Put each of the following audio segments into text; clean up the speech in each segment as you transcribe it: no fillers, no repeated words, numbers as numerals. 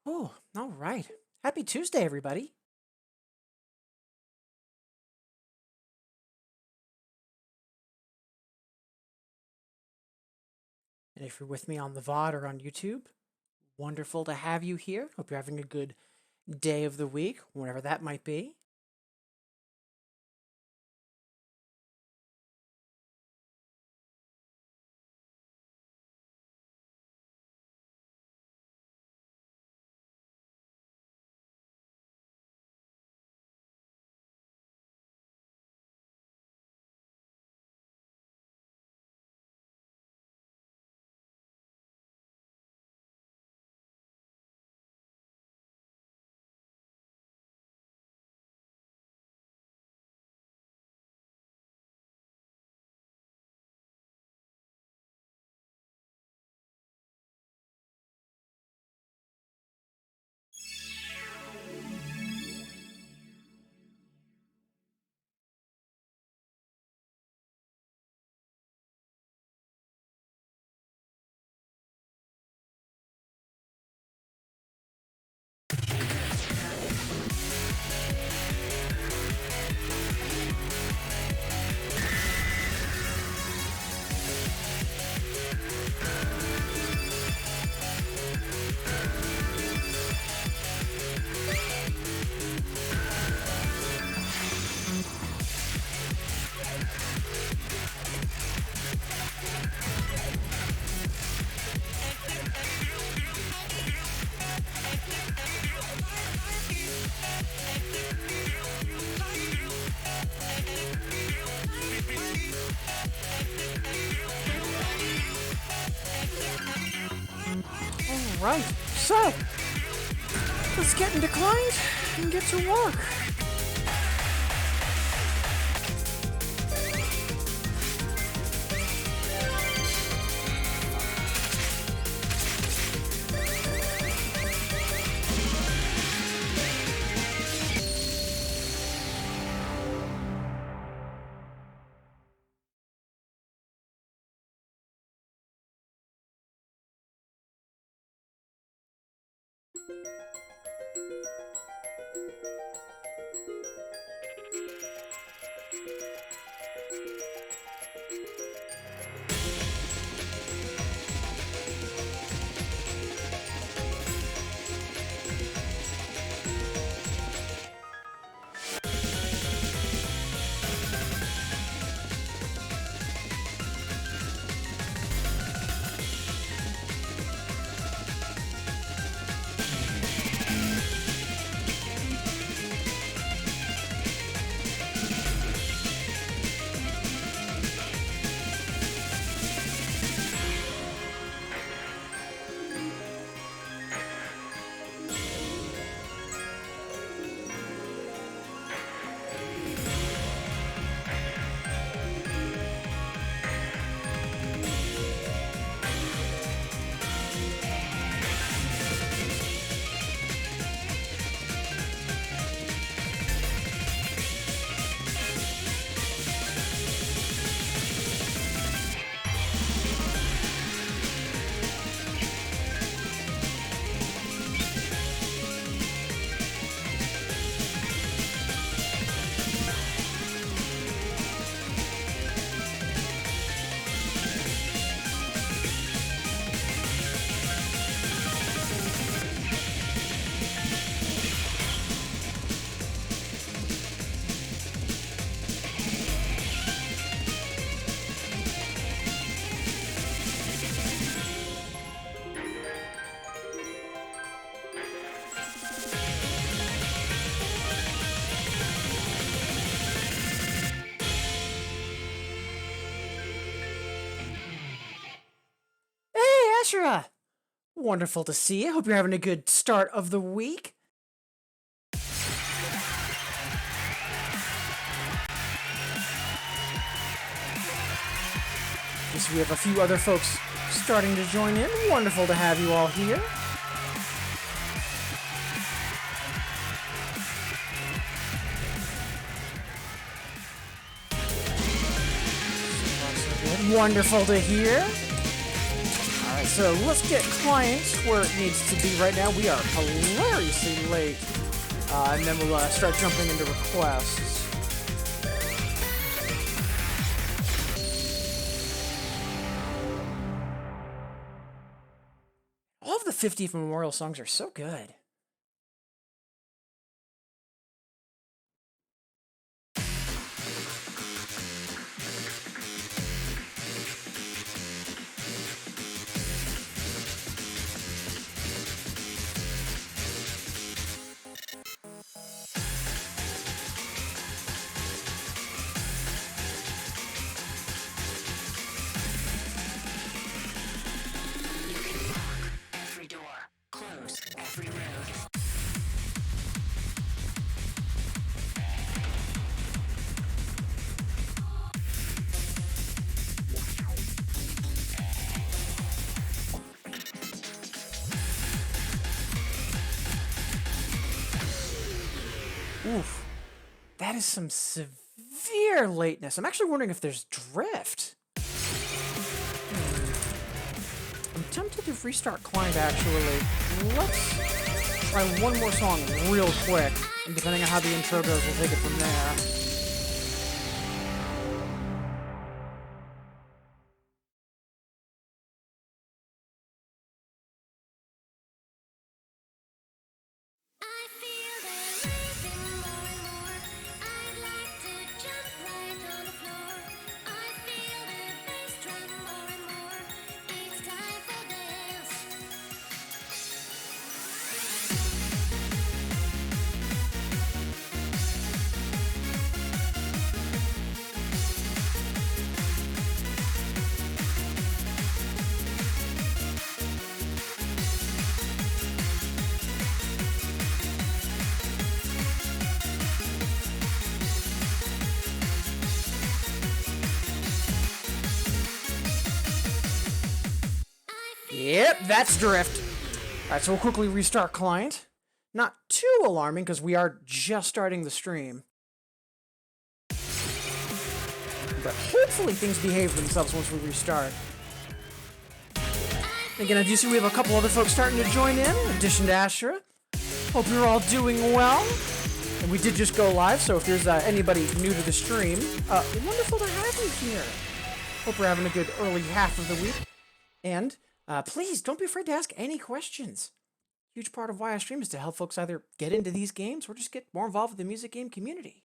Oh, all right. Happy Tuesday, everybody. And if you're with me on the VOD or on YouTube, wonderful to have you here. Hope you're having a good day of the week, whatever that might be. All right, so let's get into client and get to work. Ashura, wonderful to see you. Hope you're having a good start of the week. Guess we have a few other folks starting to join in. Wonderful to have you all here. Wonderful to hear. Alright, so let's get client where it needs to be right now. We are hilariously late. And then we'll start jumping into requests. All of the 50th Memorial songs are so good. Oof, that is some severe lateness. I'm actually wondering if there's drift. I'm tempted to restart client, actually. Let's try one more song real quick, and depending on how the intro goes, we'll take it from there. Yep, that's drift. Alright, so we'll quickly restart client. Not too alarming, because we are just starting the stream. But hopefully things behave themselves once we restart. Again, I do see we have a couple other folks starting to join in addition to Astra. Hope you're all doing well. And we did just go live, so if there's anybody new to the stream, wonderful to have you here. Hope we're having a good early half of the week. And please, don't be afraid to ask any questions. Huge part of why I stream is to help folks either get into these games or just get more involved with the music game community.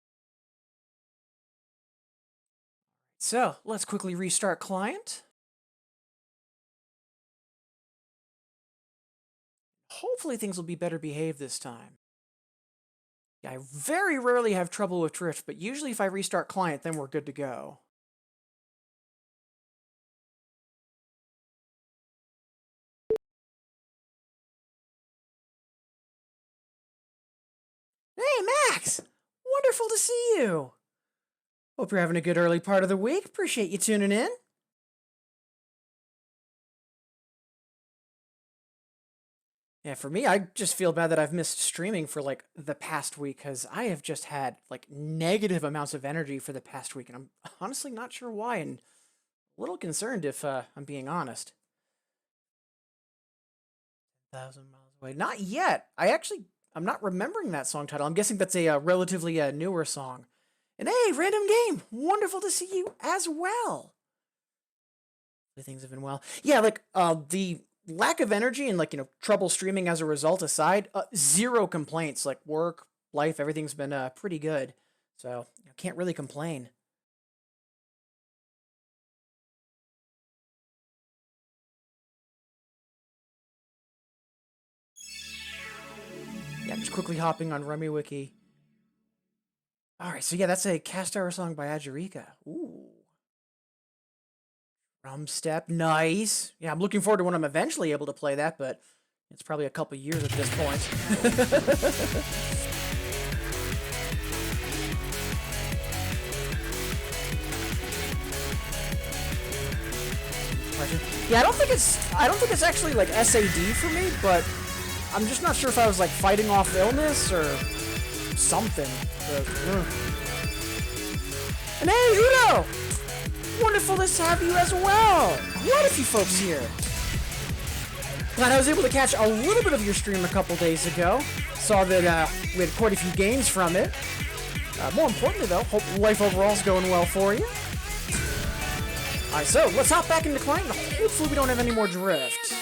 So, let's quickly restart client. Hopefully things will be better behaved this time. Yeah, I very rarely have trouble with drift, but usually if I restart client, then we're good to go. Hey, Max! Wonderful to see you! Hope you're having a good early part of the week. Appreciate you tuning in. Yeah, for me, I just feel bad that I've missed streaming for, like, the past week, because I have just had, like, negative amounts of energy for the past week, and I'm honestly not sure why, and a little concerned if I'm being honest. 1,000 miles away. Not yet! I'm not remembering that song title. I'm guessing that's a relatively newer song. And hey, random game! Wonderful to see you as well! Things have been well. Yeah, like, the lack of energy and, like, trouble streaming as a result aside, zero complaints. Like, work, life, everything's been pretty good. So, can't really complain. Yeah, just quickly hopping on RummyWiki. Alright, so yeah, that's a Cast Hour song by Ajurika. Ooh. Drum step, nice. Yeah, I'm looking forward to when I'm eventually able to play that, but it's probably a couple years at this point. Yeah, I don't think it's actually like SAD for me, but I'm just not sure if I was like fighting off illness or something. But, and hey, Udo! Wonderful to have you as well. A lot of you folks here. Glad I was able to catch a little bit of your stream a couple days ago. Saw that we had quite a few games from it. More importantly, though, hope life overall is going well for you. Alright, so let's hop back into client and hopefully we don't have any more drift.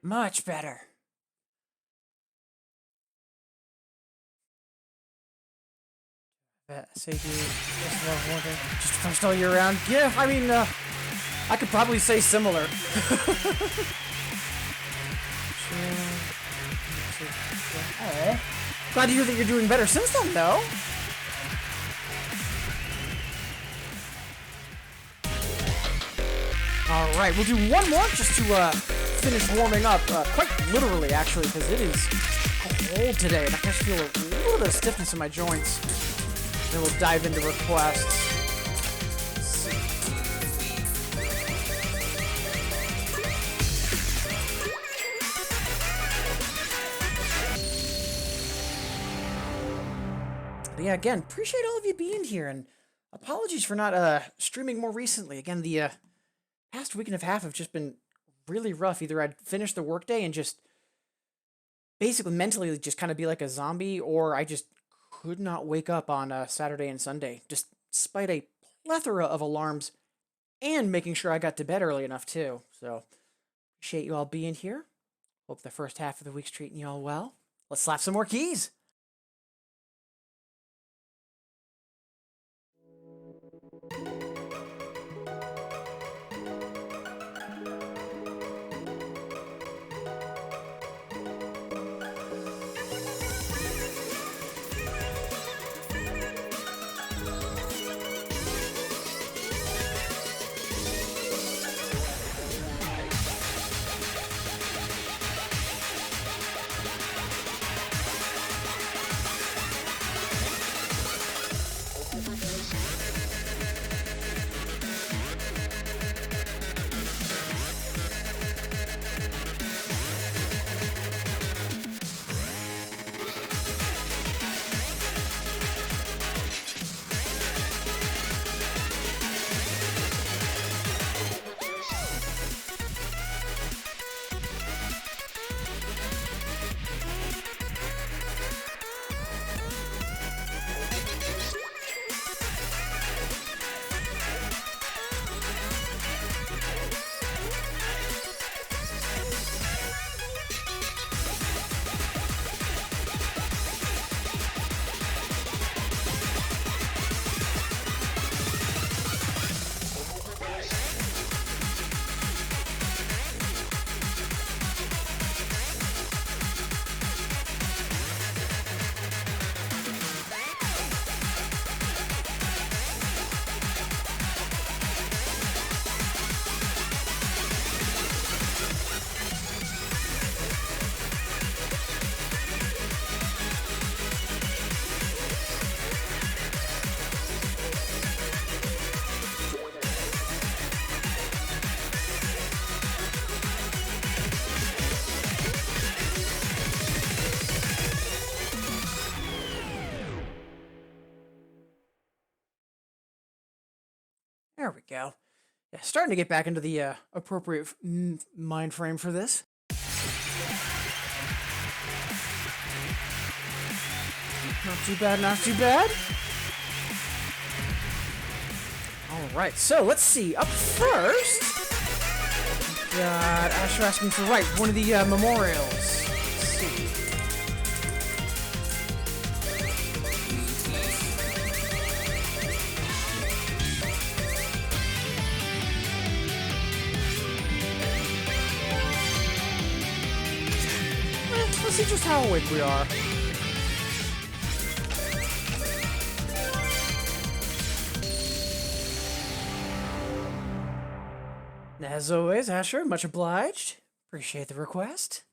Much better. Say just first all year round. Yeah, I mean, I could probably say similar. Hey. Glad to hear that you're doing better since then, though. Alright, we'll do one more just to finish warming up. Quite literally, actually, because it is cold today, and I just feel a little bit of stiffness in my joints. Then we'll dive into requests. But yeah, again, appreciate all of you being here, and apologies for not streaming more recently. Again, the past week and a half have just been really rough. Either I'd finish the workday and just basically mentally just kind of be like a zombie, or I just could not wake up on Saturday and Sunday, just despite a plethora of alarms and making sure I got to bed early enough too. So appreciate you all being here. Hope the first half of the week's treating you all well. Let's slap some more keys. There we go. Yeah, starting to get back into the appropriate mind frame for this. Not too bad, not too bad. Alright, so let's see. Up first, got Asher asking for one of the memorials. Let's see. Let's see just how awake we are. As always, Asher, much obliged. Appreciate the request.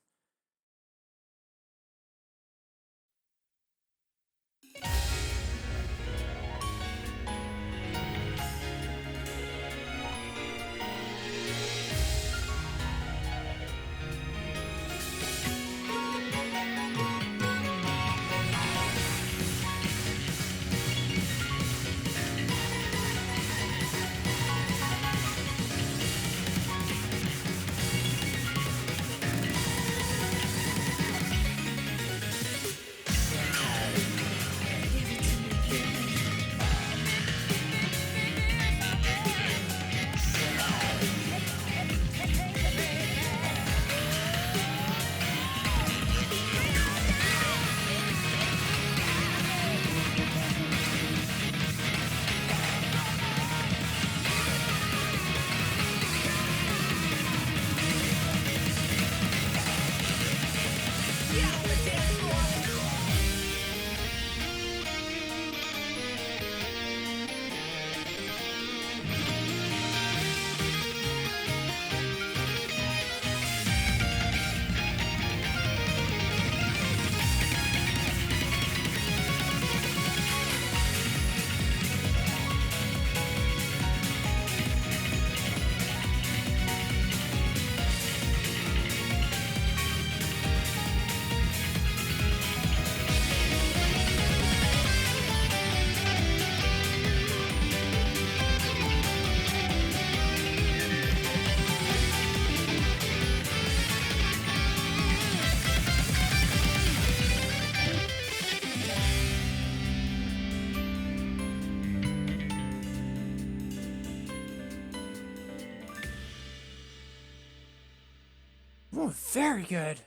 Oh, very good.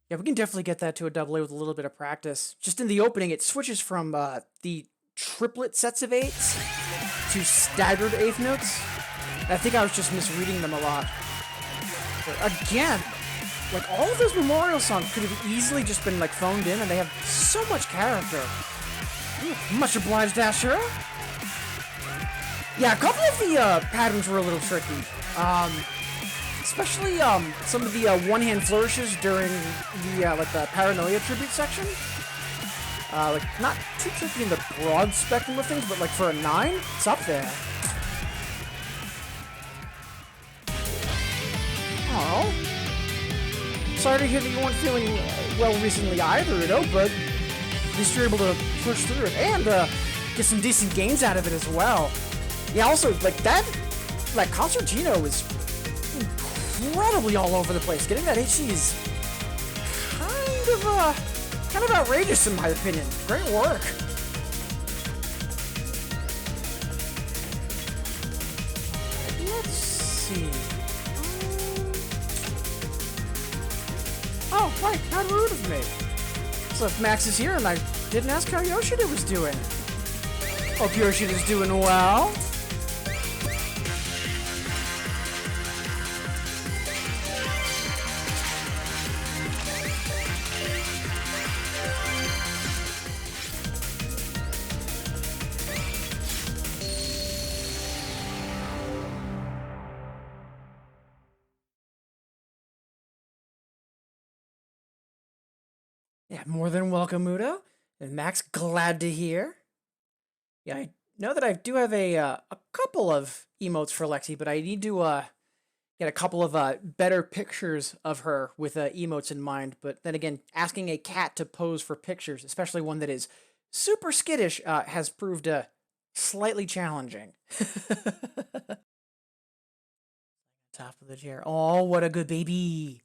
Yeah, we can definitely get that to a double A with a little bit of practice. Just in the opening, it switches from the triplet sets of eights to staggered eighth notes. I think I was just misreading them a lot. But again, like all of those Memorial songs could have easily just been like phoned in, and they have so much character. Ooh, much obliged, Ashura. Yeah, a couple of the patterns were a little tricky. Especially some of the one-hand flourishes during the like the Paranoia tribute section. Like not too tricky in the broad spectrum of things, but like for a 9, it's up there. Oh, sorry to hear that you weren't feeling well recently either, Udo, but at least you're able to push through it and get some decent gains out of it as well. Yeah, also like that, like Concertino is incredibly all over the place. Getting that HC is kind of outrageous in my opinion. Great work. Let's see. Oh, right, how rude of me. So if Max is here and I didn't ask how Yoshida was doing. Hope Yoshida's doing well. Yeah, more than welcome, Udo. And Max, glad to hear. Yeah, I know that I do have a couple of emotes for Lexi, but I need to get a couple of better pictures of her with emotes in mind. But then again, asking a cat to pose for pictures, especially one that is super skittish, has proved slightly challenging. Top of the chair. Oh, what a good baby.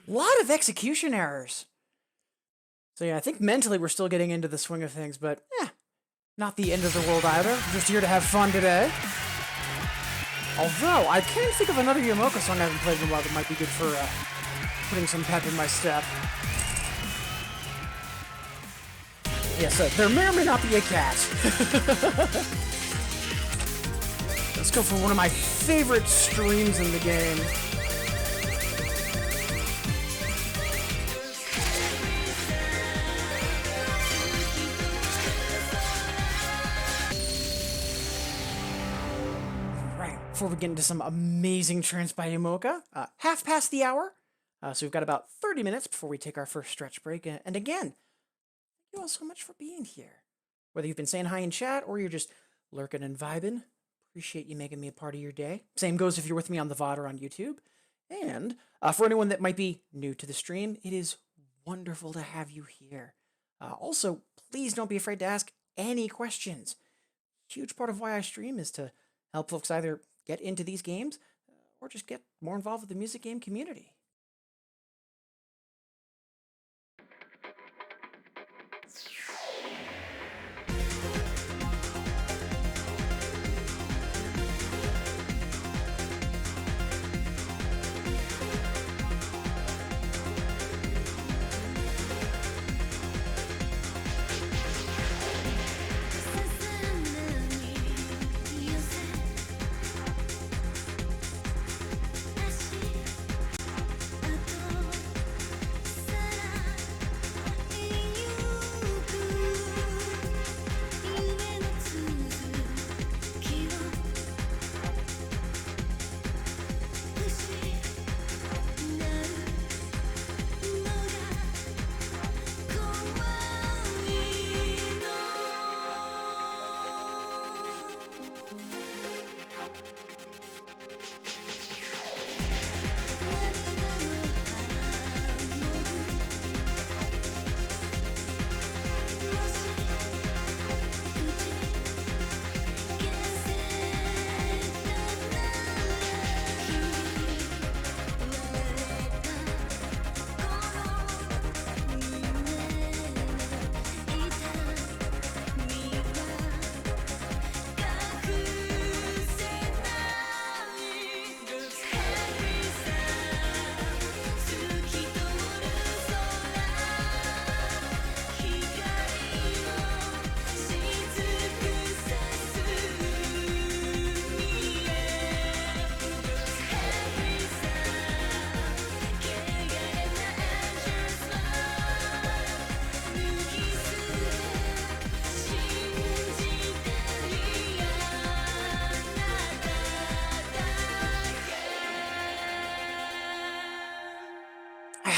Lot of execution errors. So yeah, I think mentally we're still getting into the swing of things, but not the end of the world either. Just here to have fun today. Although, I can't think of another Yamaoka song I haven't played in a while that might be good for putting some pep in my step. Yes, there may or may not be a cat. Let's go for one of my favorite streams in the game. Before we get into some amazing trance by Yamaoka, half past the hour, so we've got about 30 minutes before we take our first stretch break. And again, thank you all so much for being here. Whether you've been saying hi in chat or you're just lurking and vibing, appreciate you making me a part of your day. Same goes if you're with me on the VOD or on YouTube. And for anyone that might be new to the stream, it is wonderful to have you here. Also, please don't be afraid to ask any questions. Huge part of why I stream is to help folks either get into these games or just get more involved with the music game community.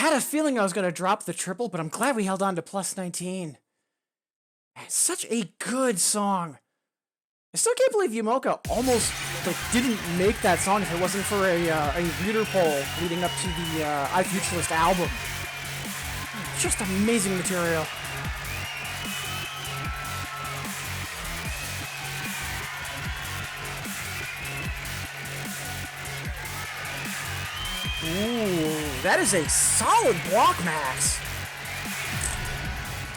had a feeling I was going to drop the triple, but I'm glad we held on to plus 19. It's such a good song. I still can't believe Yumoko almost didn't make that song if it wasn't for a reader poll leading up to the iFuturist album. Just amazing material. Ooh, that is a solid block, Max.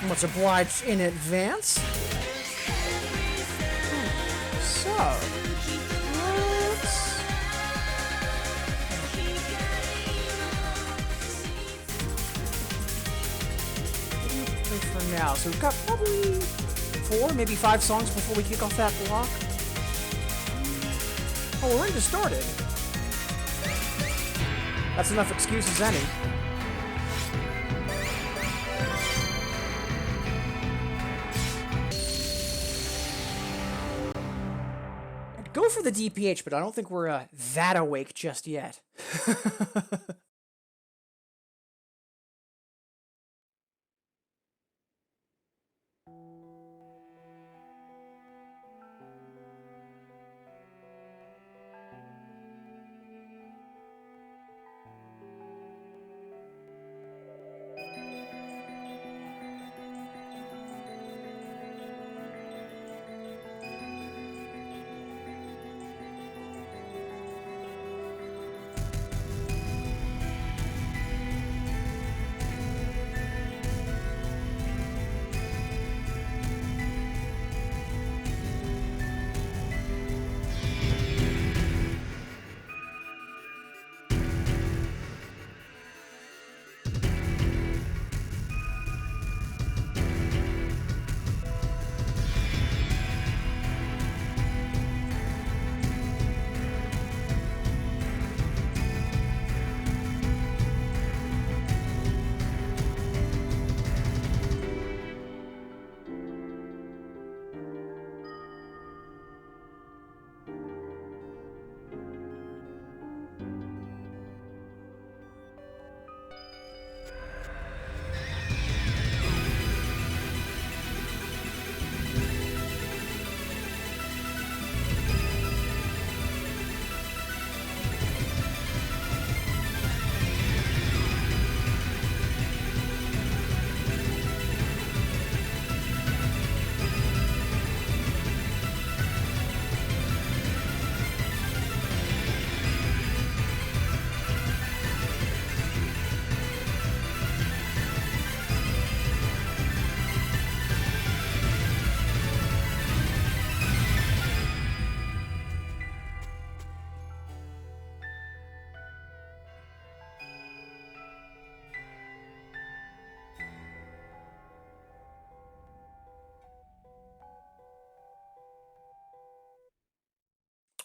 Much obliged in advance. So, let's... for now. So we've got probably 4, maybe 5 songs before we kick off that block. Oh, we're already started. That's enough excuse as any. I'd go for the DPH, but I don't think we're that awake just yet.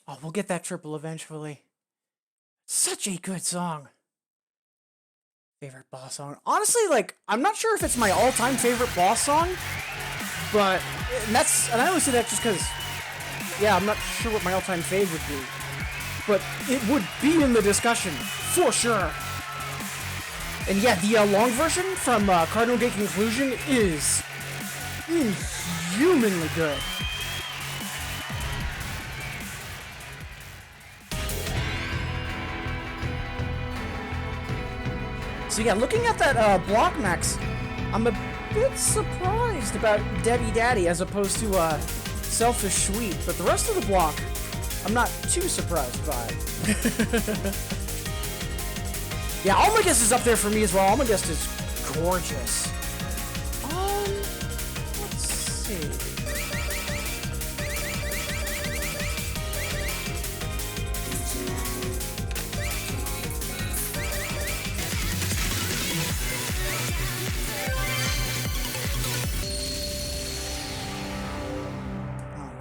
Oh, we'll get that triple eventually. Such a good song. Favorite boss song? Honestly, like, I'm not sure if it's my all-time favorite boss song, but and I always say that just because, yeah, I'm not sure what my all-time fave would be, but it would be in the discussion for sure. And yeah, the long version from Cardinal Gate Conclusion is inhumanly good. So yeah, looking at that block max, I'm a bit surprised about Debbie Daddy as opposed to Selfish Sweet, but the rest of the block, I'm not too surprised by. Yeah, Almagest is up there for me as well. Almagest is gorgeous. Let's see.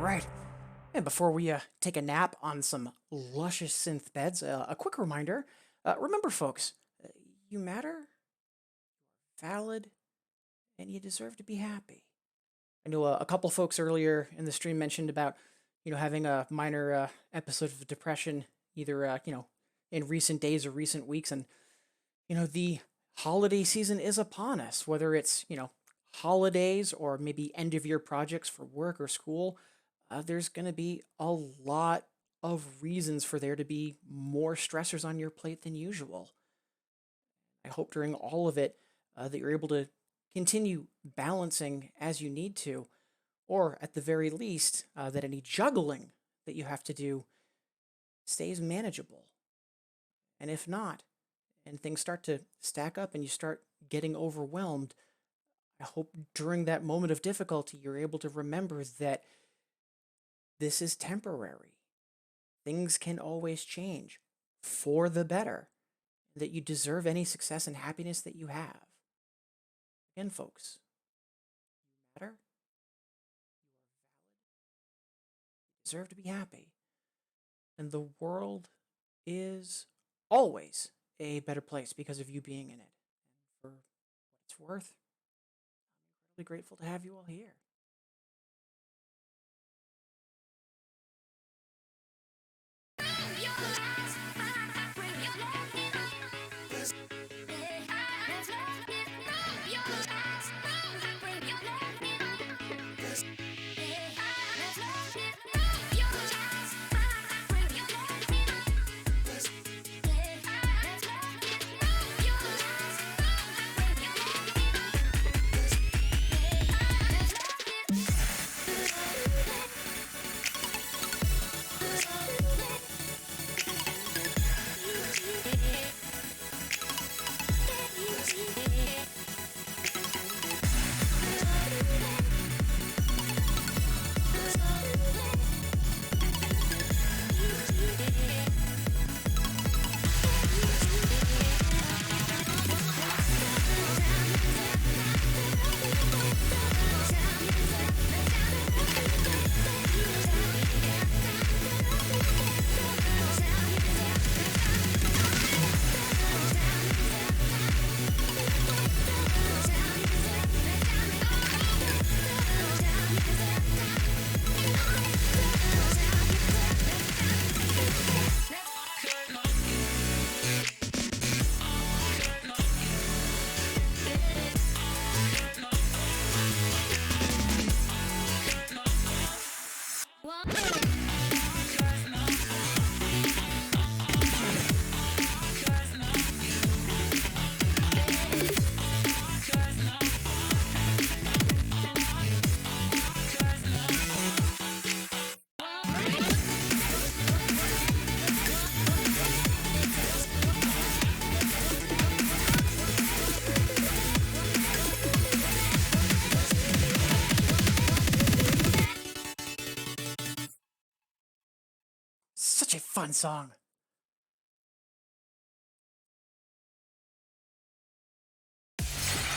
Right. And before we take a nap on some luscious synth beds, a quick reminder. Remember, folks, you matter, valid, and you deserve to be happy. I know a couple folks earlier in the stream mentioned about, having a minor episode of depression, either, in recent days or recent weeks. And, the holiday season is upon us, whether it's, holidays or maybe end of year projects for work or school. There's going to be a lot of reasons for there to be more stressors on your plate than usual. I hope during all of it that you're able to continue balancing as you need to, or at the very least, that any juggling that you have to do stays manageable. And if not, and things start to stack up and you start getting overwhelmed, I hope during that moment of difficulty you're able to remember that this is temporary. Things can always change for the better, that you deserve any success and happiness that you have. Again, folks, you matter, you deserve to be happy, and the world is always a better place because of you being in it. And for what it's worth, I'm incredibly grateful to have you all here. Such a fun song.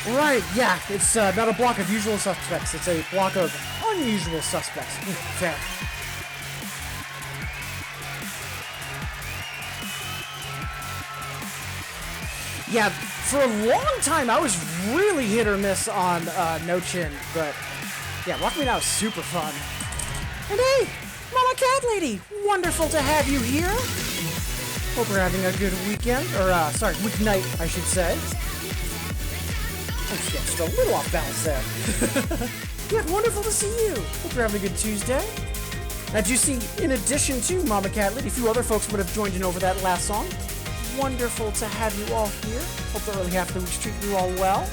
Right, yeah, it's not a block of usual suspects, it's a block of unusual suspects. Fair. Yeah, for a long time I was really hit or miss on No Chin, but yeah, Rock Me Now is super fun. And hey, Mama Cat Lady, wonderful to have you here. Hope you're having a good weekend, or weeknight, I should say. I'm just a little off balance there. Yeah, wonderful to see you. Hope you're having a good Tuesday. Now, do you see, in addition to Mama Cat Lady, a few other folks would have joined in over that last song. Wonderful to have you all here. Hope the early half of the week's treating you all well.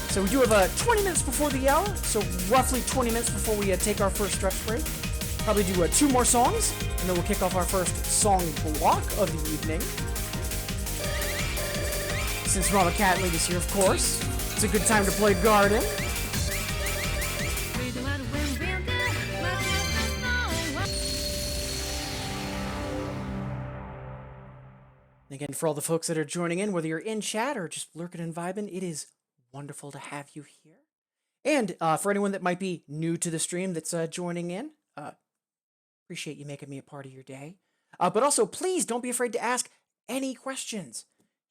So we do have 20 minutes before the hour, so roughly 20 minutes before we take our first stretch break. Probably do 2 more songs, and then we'll kick off our first song block of the evening. Since Mama Cat Lady's here, of course, it's a good time to play Garden. Again, for all the folks that are joining in, whether you're in chat or just lurking and vibing, it is wonderful to have you here. And for anyone that might be new to the stream that's joining in, appreciate you making me a part of your day. But also, please don't be afraid to ask any questions.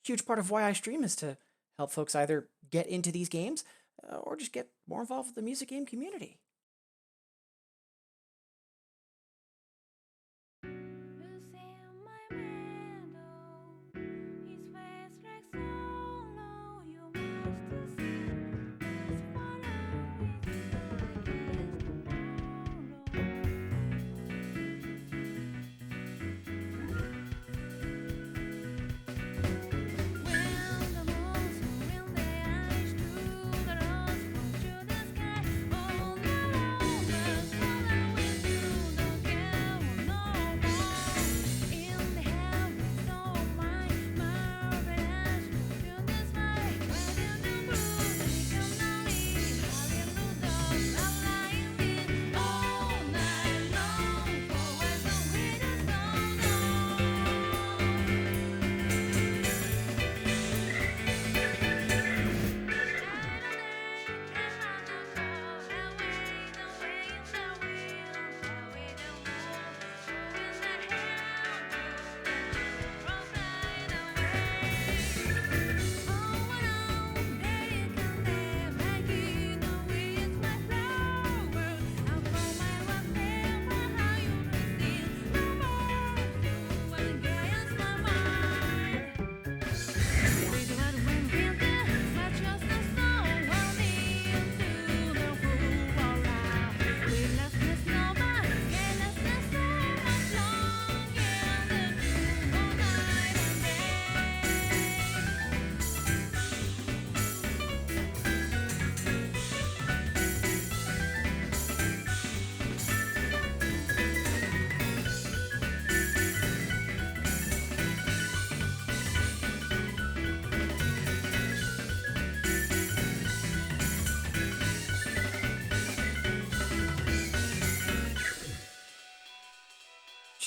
Huge part of why I stream is to help folks either get into these games or just get more involved with the music game community.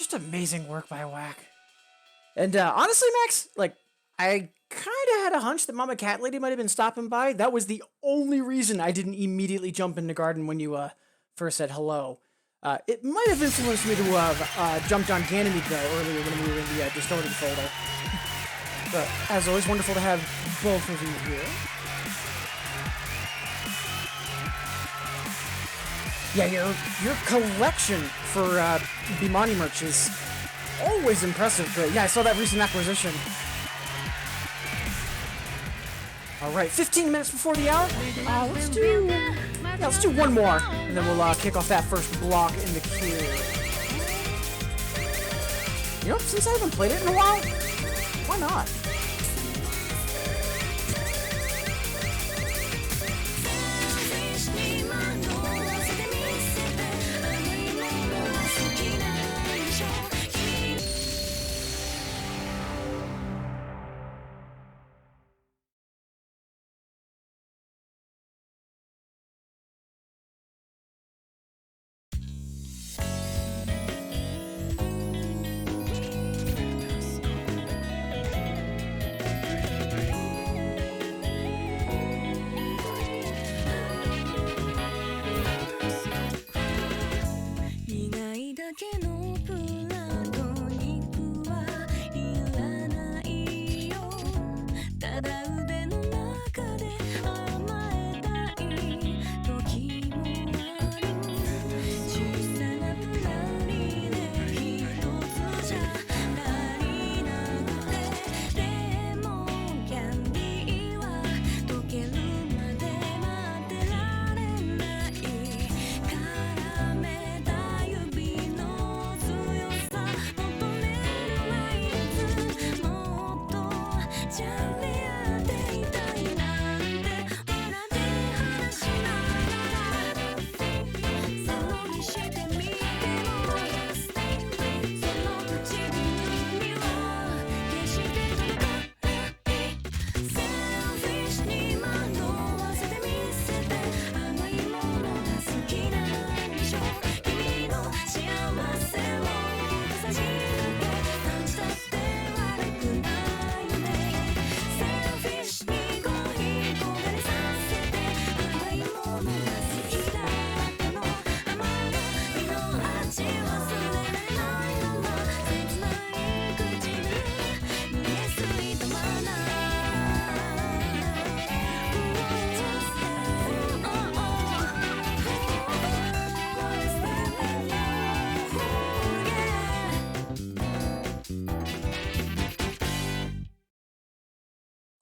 just amazing work by Whack. And honestly, Max, like, I kind of had a hunch that Mama Cat Lady might have been stopping by. That was the only reason I didn't immediately jump into Garden when you first said hello. It might have influenced me to have jumped on Ganymede, though, earlier when we were in the Distorted folder. But, as always, wonderful to have both of you here. Yeah, your collection for Bimani merch is always impressive. But yeah, I saw that recent acquisition. All right, 15 minutes before the hour. Let's do one more, and then we'll kick off that first block in the queue. You know, since I haven't played it in a while, why not?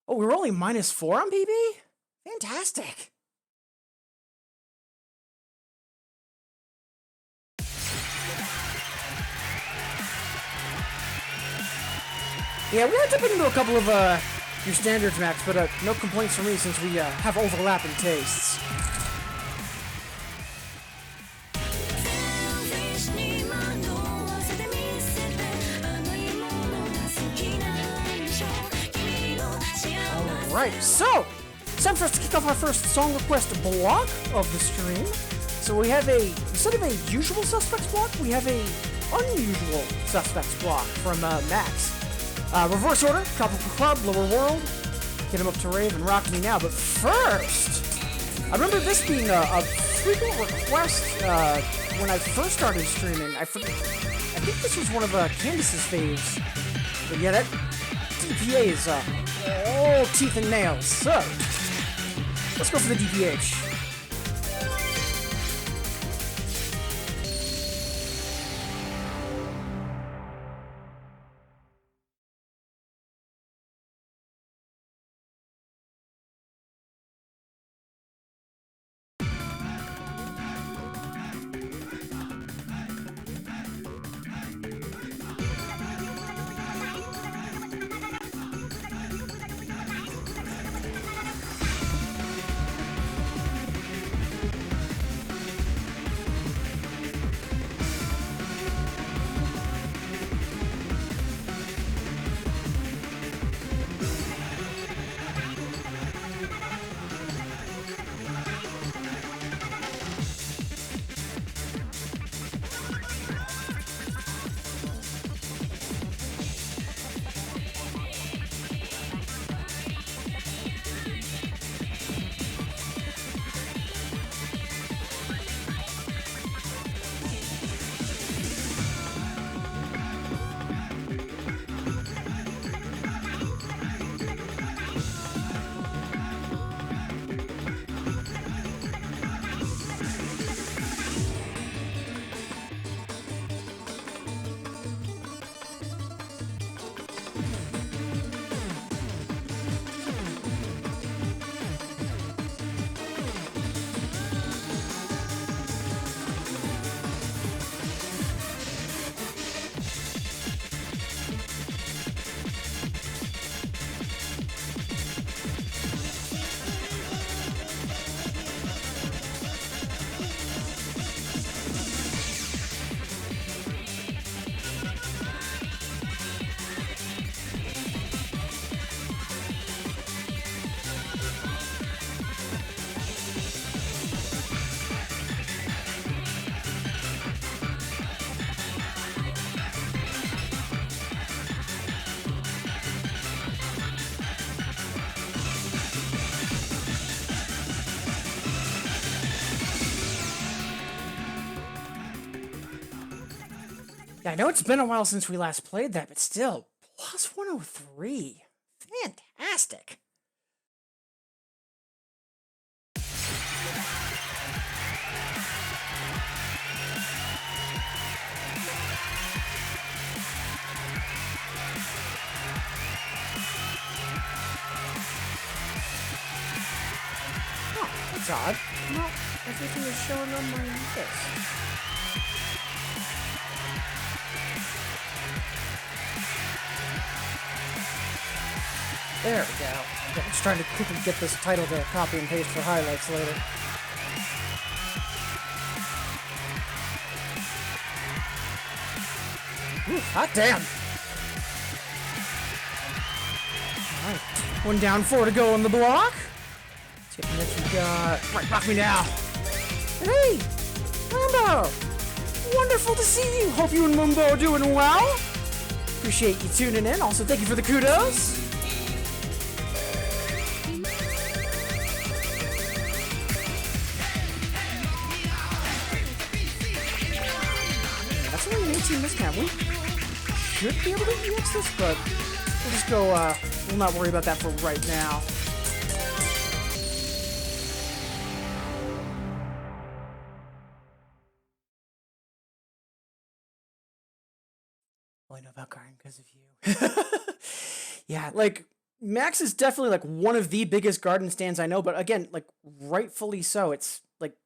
Oh, we were only -4 on PB? Fantastic. Yeah, we had to put into a couple of your standards, Max, but no complaints from me since we have overlapping tastes. Alright, so, it's time for us to kick off our first song request block of the stream. So we have instead of a usual suspects block, we have a unusual suspects block from Max. Reverse order, Tropical Club, Lower World, Get 'Em Up to Rave, and Rock Me Now. But first, I remember this being a frequent request when I first started streaming. I think this was one of Candace's faves. But yeah, that DPA is all teeth and nails. So, let's go for the DPH. Yeah, I know it's been a while since we last played that, but still, plus 103. Fantastic. Oh, that's odd. Well, everything is showing on my list. There we go. I'm just trying to quickly get this title to copy and paste for highlights later. Ooh, hot damn! Alright, 1 down, 4 to go on the block. Let's get the next we got. Right, rock me now! Hey! Mumbo! Wonderful to see you! Hope you and Mumbo are doing well! Appreciate you tuning in. Also, thank you for the kudos. That's only an 18 miscount. We should be able to EX this, but we'll just go, we'll not worry about that for right now. Well, I know about Garden because of you. Yeah, like, Max is definitely, like, one of the biggest Garden stands I know, but again, like, rightfully so. It's, like,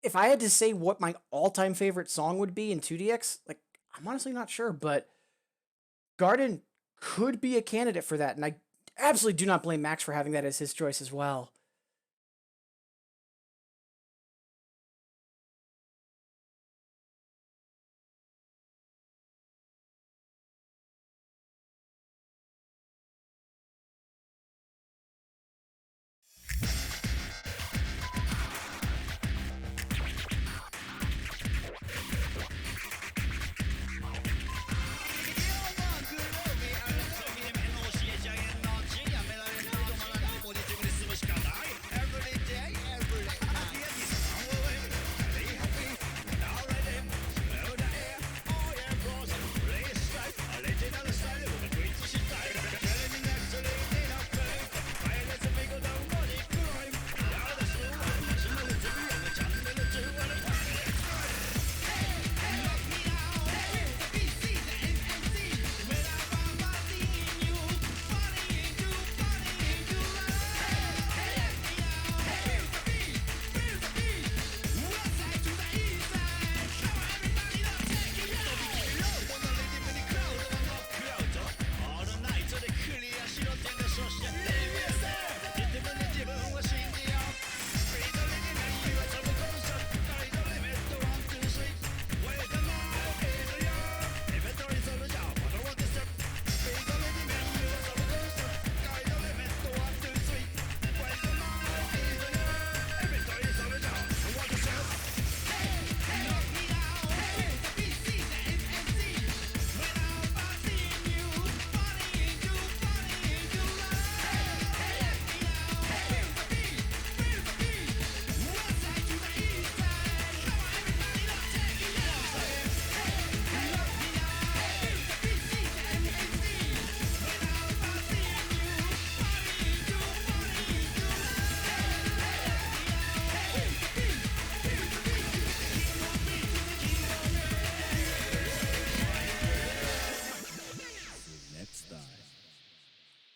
if I had to say what my all-time favorite song would be in 2DX, like, I'm honestly not sure, but Garden could be a candidate for that, and I absolutely do not blame Max for having that as his choice as well.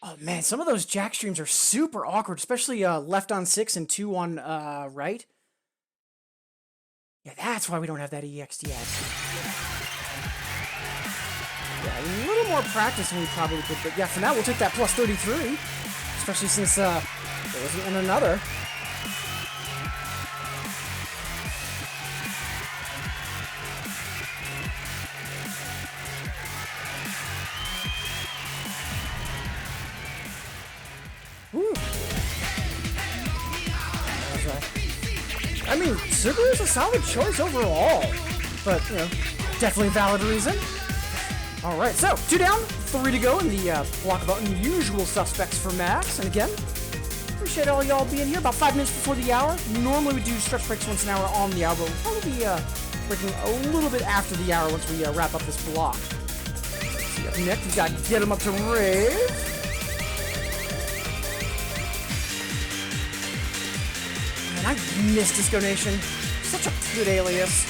Oh man, some of those jack streams are super awkward, especially left on 6 and 2 on right. Yeah, that's why we don't have that EXT yet. Yeah, a little more practice than we probably could, but yeah, for now we'll take that plus 33, especially since there wasn't another. I mean, Subaru is a solid choice overall, but, you know, definitely a valid reason. All right, so 2 down, 3 to go in the block of unusual suspects for Max. And again, appreciate all y'all being here. About 5 minutes before the hour. Normally we do stretch breaks once an hour on the hour, but we'll probably be breaking a little bit after the hour once we wrap up this block. See, up next, we got Get 'Em Up to Rave. Man, I miss Disco Nation. Such a good alias.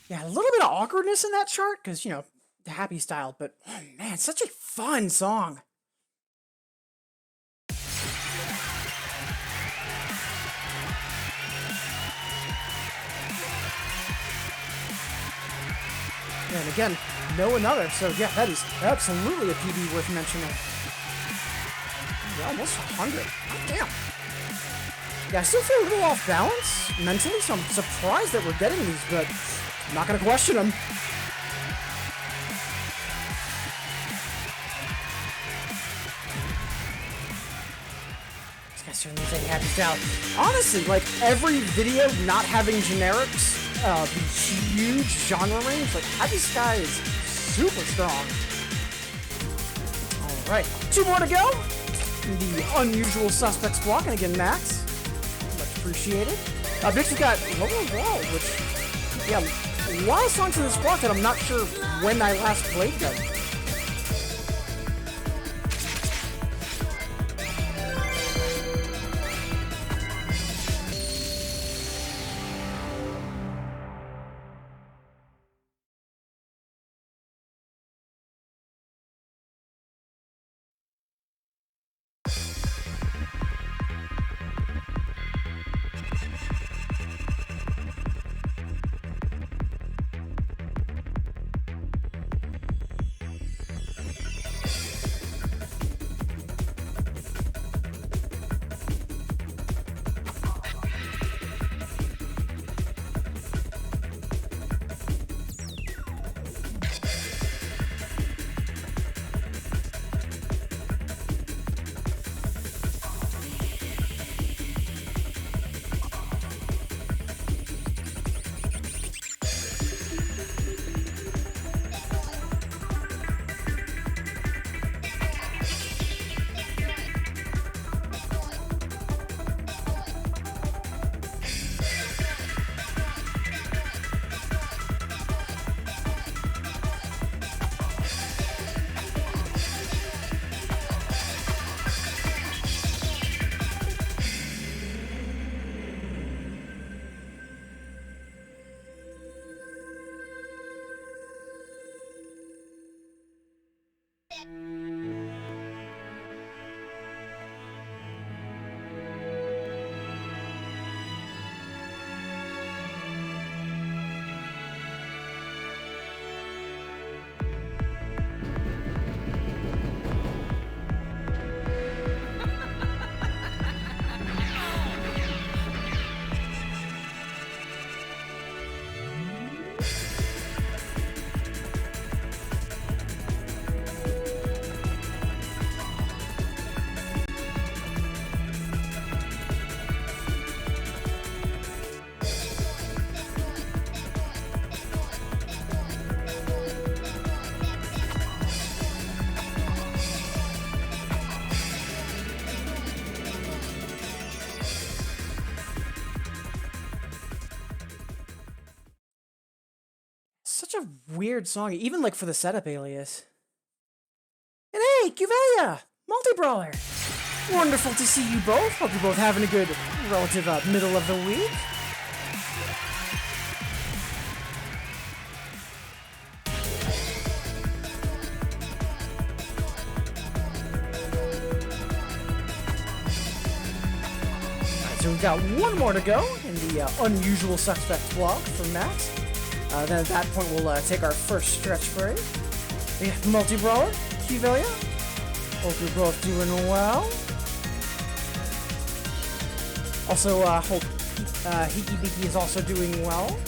Yeah, a little bit of awkwardness in that chart, because, you know, the happy style, but oh, man, such a fun song. And again, no another, so yeah, that is absolutely a PB worth mentioning. Yeah, almost 100. Oh, damn. Yeah, I still feel a little off balance mentally, so I'm surprised that we're getting these, but I'm not gonna question them. This guy certainly is a happy style. Honestly, like every video not having generics, the huge genre range, like Happy Sky is super strong. Alright, 2 more to go. The Unusual Suspects block, and again, Max. Much appreciated. Next we've got Lower Wall, which, yeah, a lot of songs in this block that I'm not sure when I last played them. Such a weird song, even like for the setup alias. And hey, Cuvelia, multi-brawler. Wonderful to see you both. Hope you're both having a good relative middle of the week. So we've got one more to go in the unusual suspects block from Max. Then at that point we'll take our first stretch break. Yeah, multi-brawler, Cuvelia. Hope you're both doing well. Also, hope Hiki Biki is also doing well.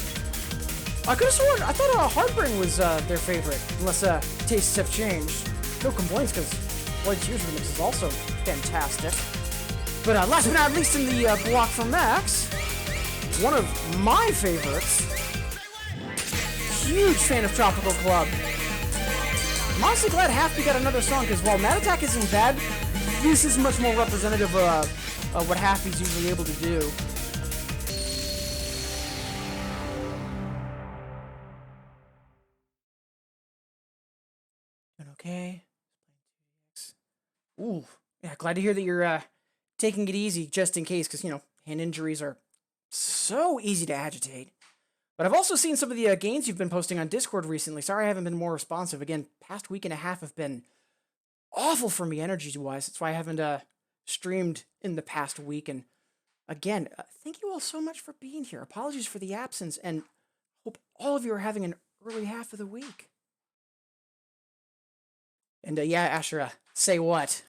I could have sworn, I thought Heartbring was their favorite, unless tastes have changed. No complaints, because Blood Tears remix is also fantastic. But last but not least in the block from Max, one of my favorites. Huge fan of Tropical Club. I'm honestly glad Halfby got another song, because while Mad Attack isn't bad, this is much more representative of what Halfby's usually able to do. Doing okay? Ooh, yeah, glad to hear that you're taking it easy just in case, because, you know, hand injuries are so easy to agitate. But I've also seen some of the gains you've been posting on Discord recently. Sorry I haven't been more responsive. Again, past week and a half have been awful for me energy-wise. That's why I haven't streamed in the past week. And again, thank you all so much for being here. Apologies for the absence, and hope all of you are having an early half of the week. And yeah, Asher, say what?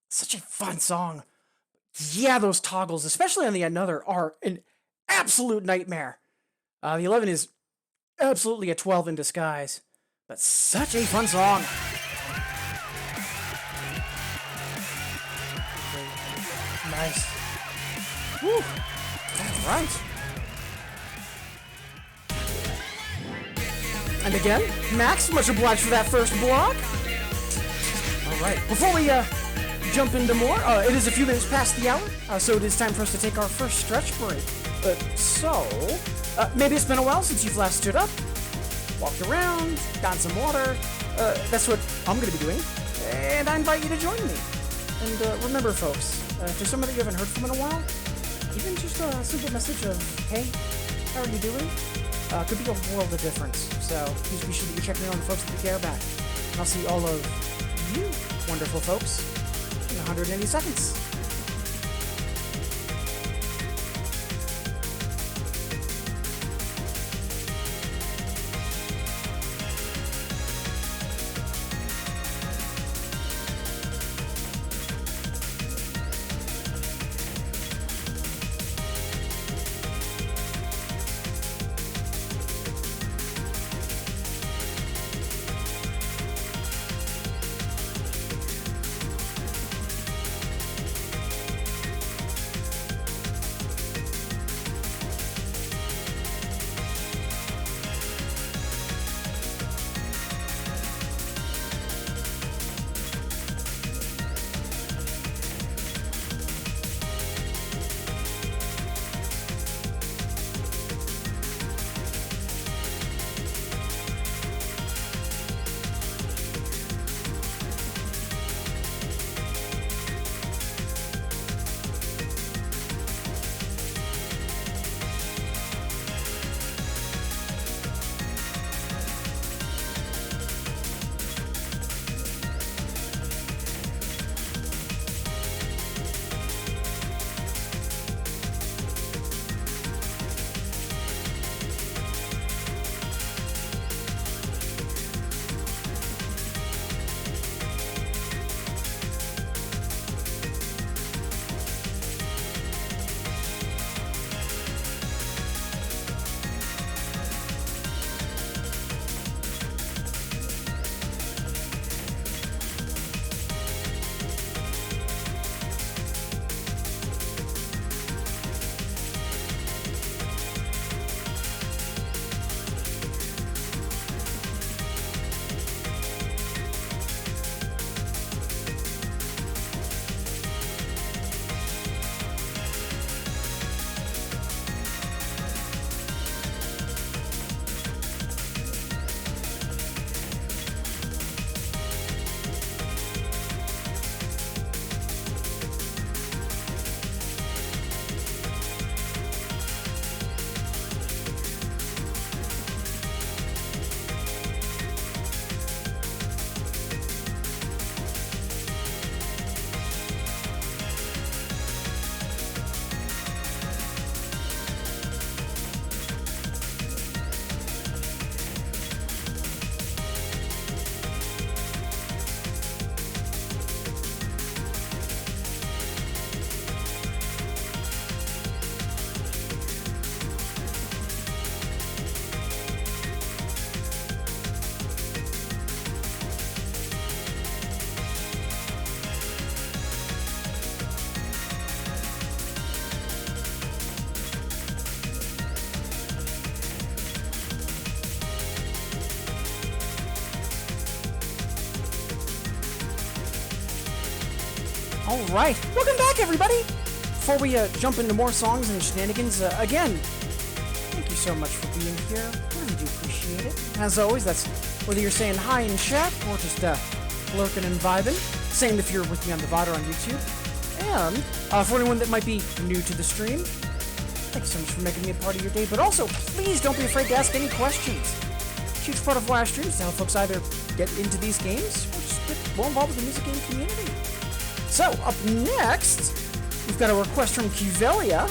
Such a fun song. Yeah, those toggles, especially on the Another, are an absolute nightmare. The 11 is absolutely a 12 in disguise, but such a fun song. Nice. Whew. That's right. And again, Max, much obliged for that first block. All right, before we jump into more, it is a few minutes past the hour, so it is time for us to take our first stretch break. Maybe it's been a while since you've last stood up, walked around, gotten some water. That's what I'm going to be doing, and I invite you to join me. And remember, folks, if there's someone that you haven't heard from in a while, even just a simple message of, hey, how are you doing? Could be a world of difference. So please be sure that you're checking in on the folks that you care about. And I'll see all of you wonderful folks in 180 seconds. All right, welcome back, everybody. Before we jump into more songs and shenanigans, again, thank you so much for being here. Really do appreciate it. As always, that's whether you're saying hi in chat or just lurking and vibing. Same if you're with me on the VOD or on YouTube. And for anyone that might be new to the stream, thanks so much for making me a part of your day. But also, please don't be afraid to ask any questions. A huge part of why I stream is to help folks either get into these games or just get more involved with the music game community. So, up next, we've got a request from Kivelia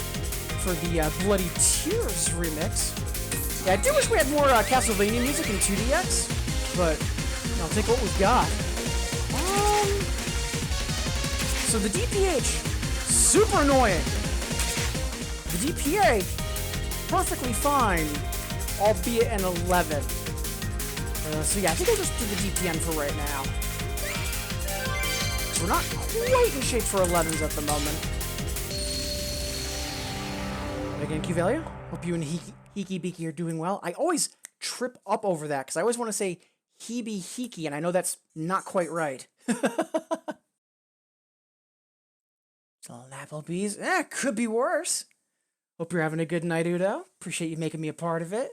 for the Bloody Tears remix. Yeah, I do wish we had more Castlevania music in 2DX, but I'll take what we've got. So the DPH, super annoying. The DPA, perfectly fine, albeit an 11. So yeah, I think I'll just do the DPN for right now. We're not quite in shape for 11s at the moment. But again, Kivelia, hope you and Hiki Biki are doing well. I always trip up over that, because I always want to say Hebe Hiki, and I know that's not quite right. Little Applebee's. Could be worse. Hope you're having a good night, Udo. Appreciate you making me a part of it.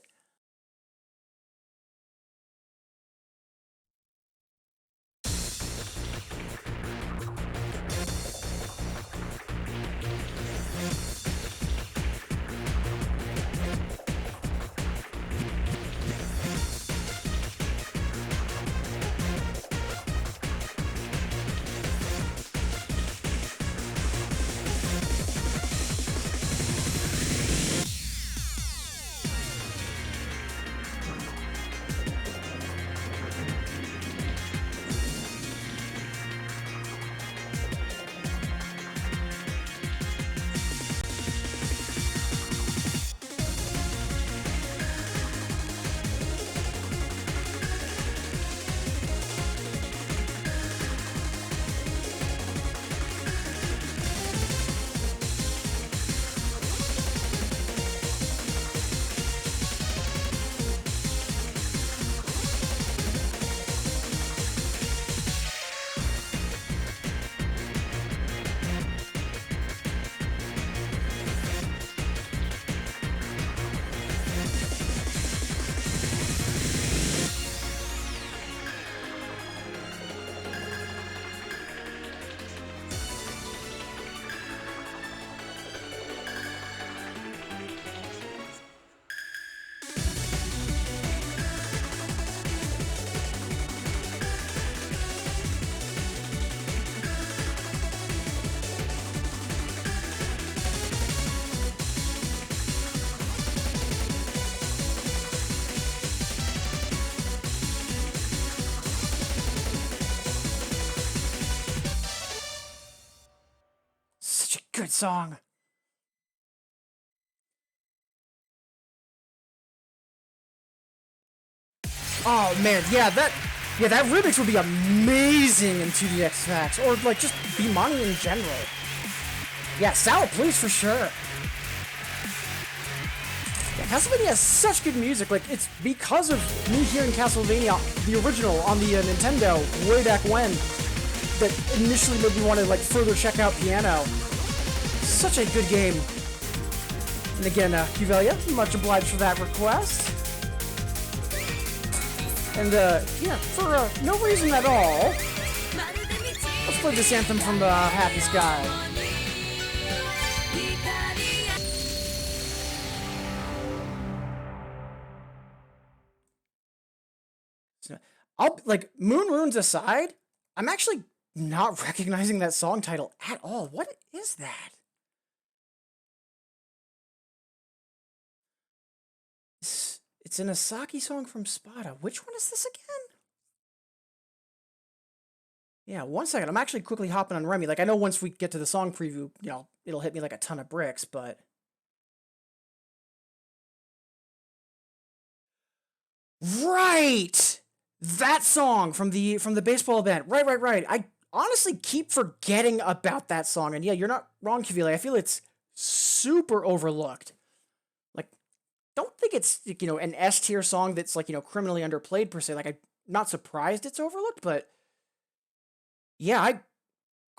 Good song. Oh man, yeah, that remix would be amazing in 2DX Max, or like just Bimani in general. Yeah, Sour Please for sure. Yeah, Castlevania has such good music. Like, it's because of me hearing Castlevania, the original, on the Nintendo way back when, that initially made me want to like further check out Piano. Such a good game. And again, Kivelia, much obliged for that request. And yeah, for no reason at all, let's play this anthem from Happy Sky. Like, Moon Runes aside, I'm actually not recognizing that song title at all. What is that? It's an Asaki song from Spada. Which one is this again? Yeah, 1 second. I'm actually quickly hopping on Remy. Like, I know once we get to the song preview, you know, it'll hit me like a ton of bricks, but... Right! That song from the baseball event. Right. I honestly keep forgetting about that song. And yeah, you're not wrong, Kavili. I feel it's super overlooked. Like, don't think it's, you know, an S tier song that's like, you know, criminally underplayed per se. Like, I'm not surprised it's overlooked, but yeah, I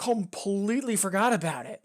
completely forgot about it.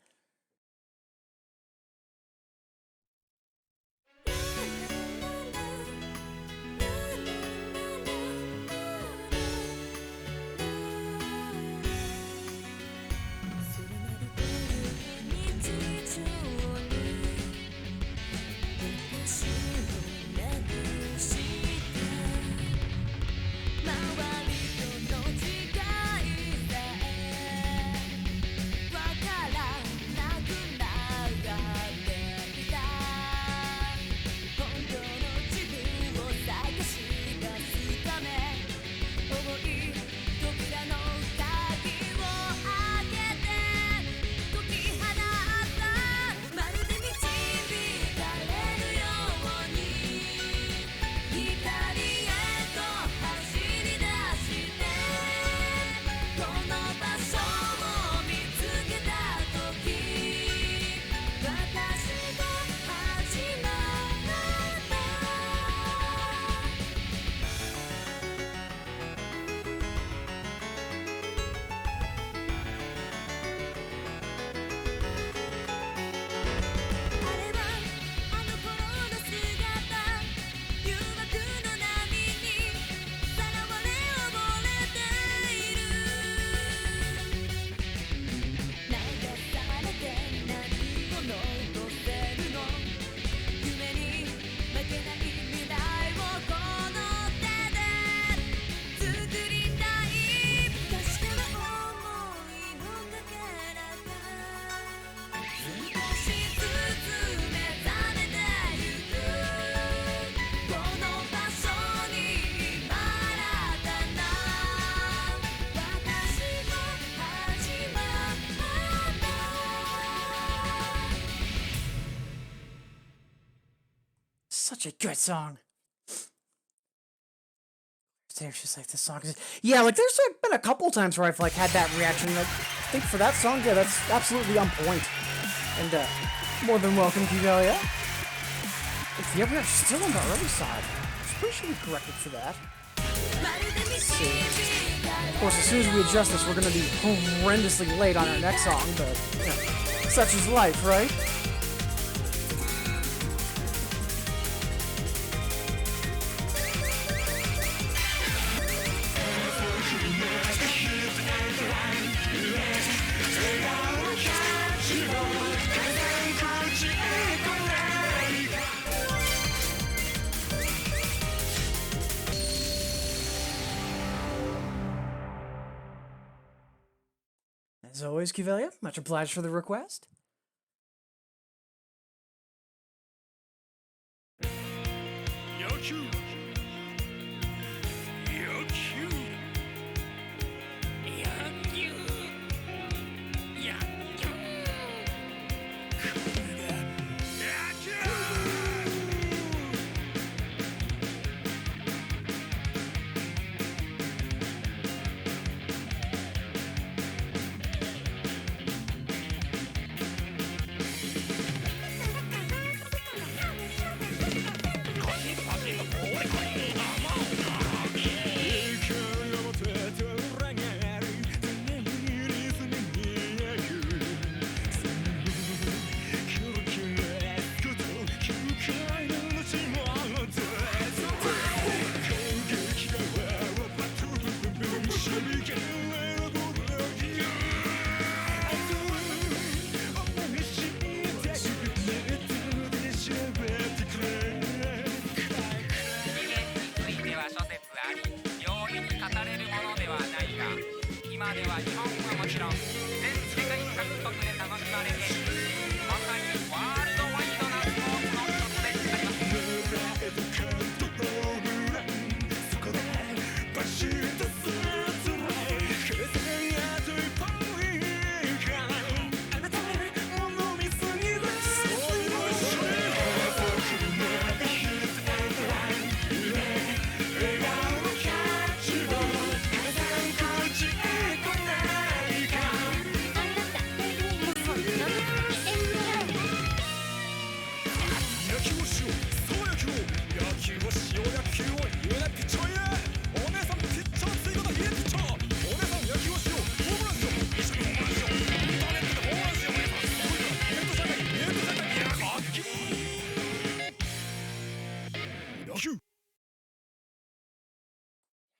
Such a good song. There's just like this song. Yeah, like there's been a couple times where I've like had that reaction. Like, I think for that song, yeah, that's absolutely on point. And more than welcome, Kivalia. If the upgrade still on the early side, I'm pretty sure we corrected for that. Let's see. Of course, as soon as we adjust this, we're gonna be horrendously late on our next song, but you know, such is life, right? As always, Kivalia, much obliged for the request.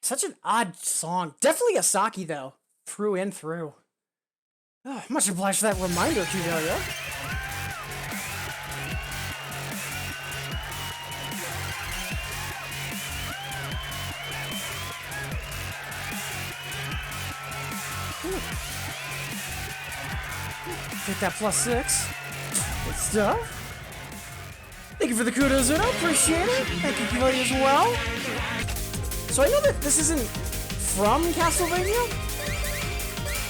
Such an odd song. Definitely a Saki, though. Through and through. Oh, much obliged for that reminder, Kidelia. Take that +6. Good stuff. Thank you for the kudos, Uno. Appreciate it. Thank you, Kidelia, as well. So I know that this isn't from Castlevania,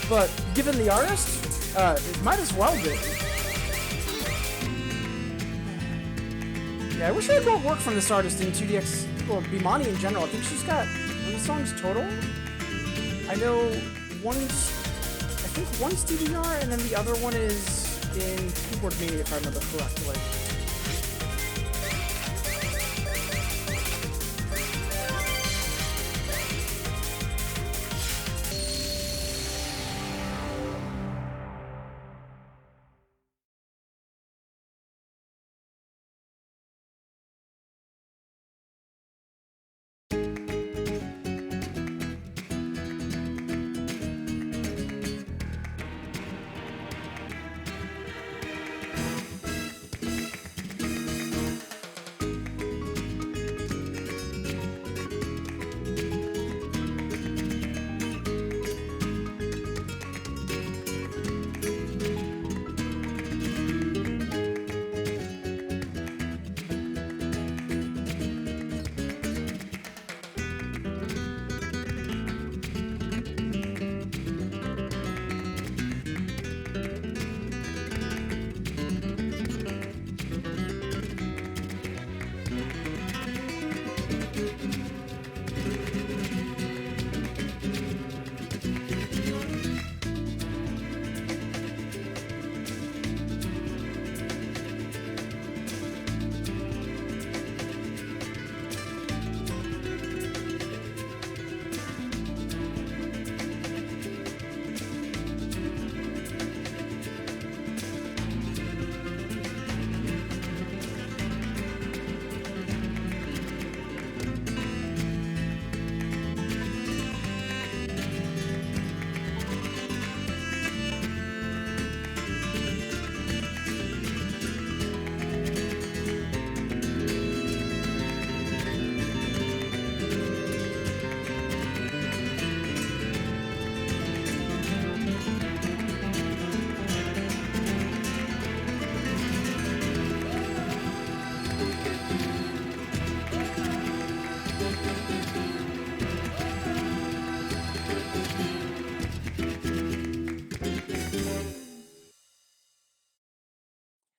but given the artist, it might as well be. Yeah, I wish I had more work from this artist in 2DX, or Bimani in general. I think she's got 3 songs total. I know one's DDR, and then the other one is in Keyboard Media, if I remember correctly.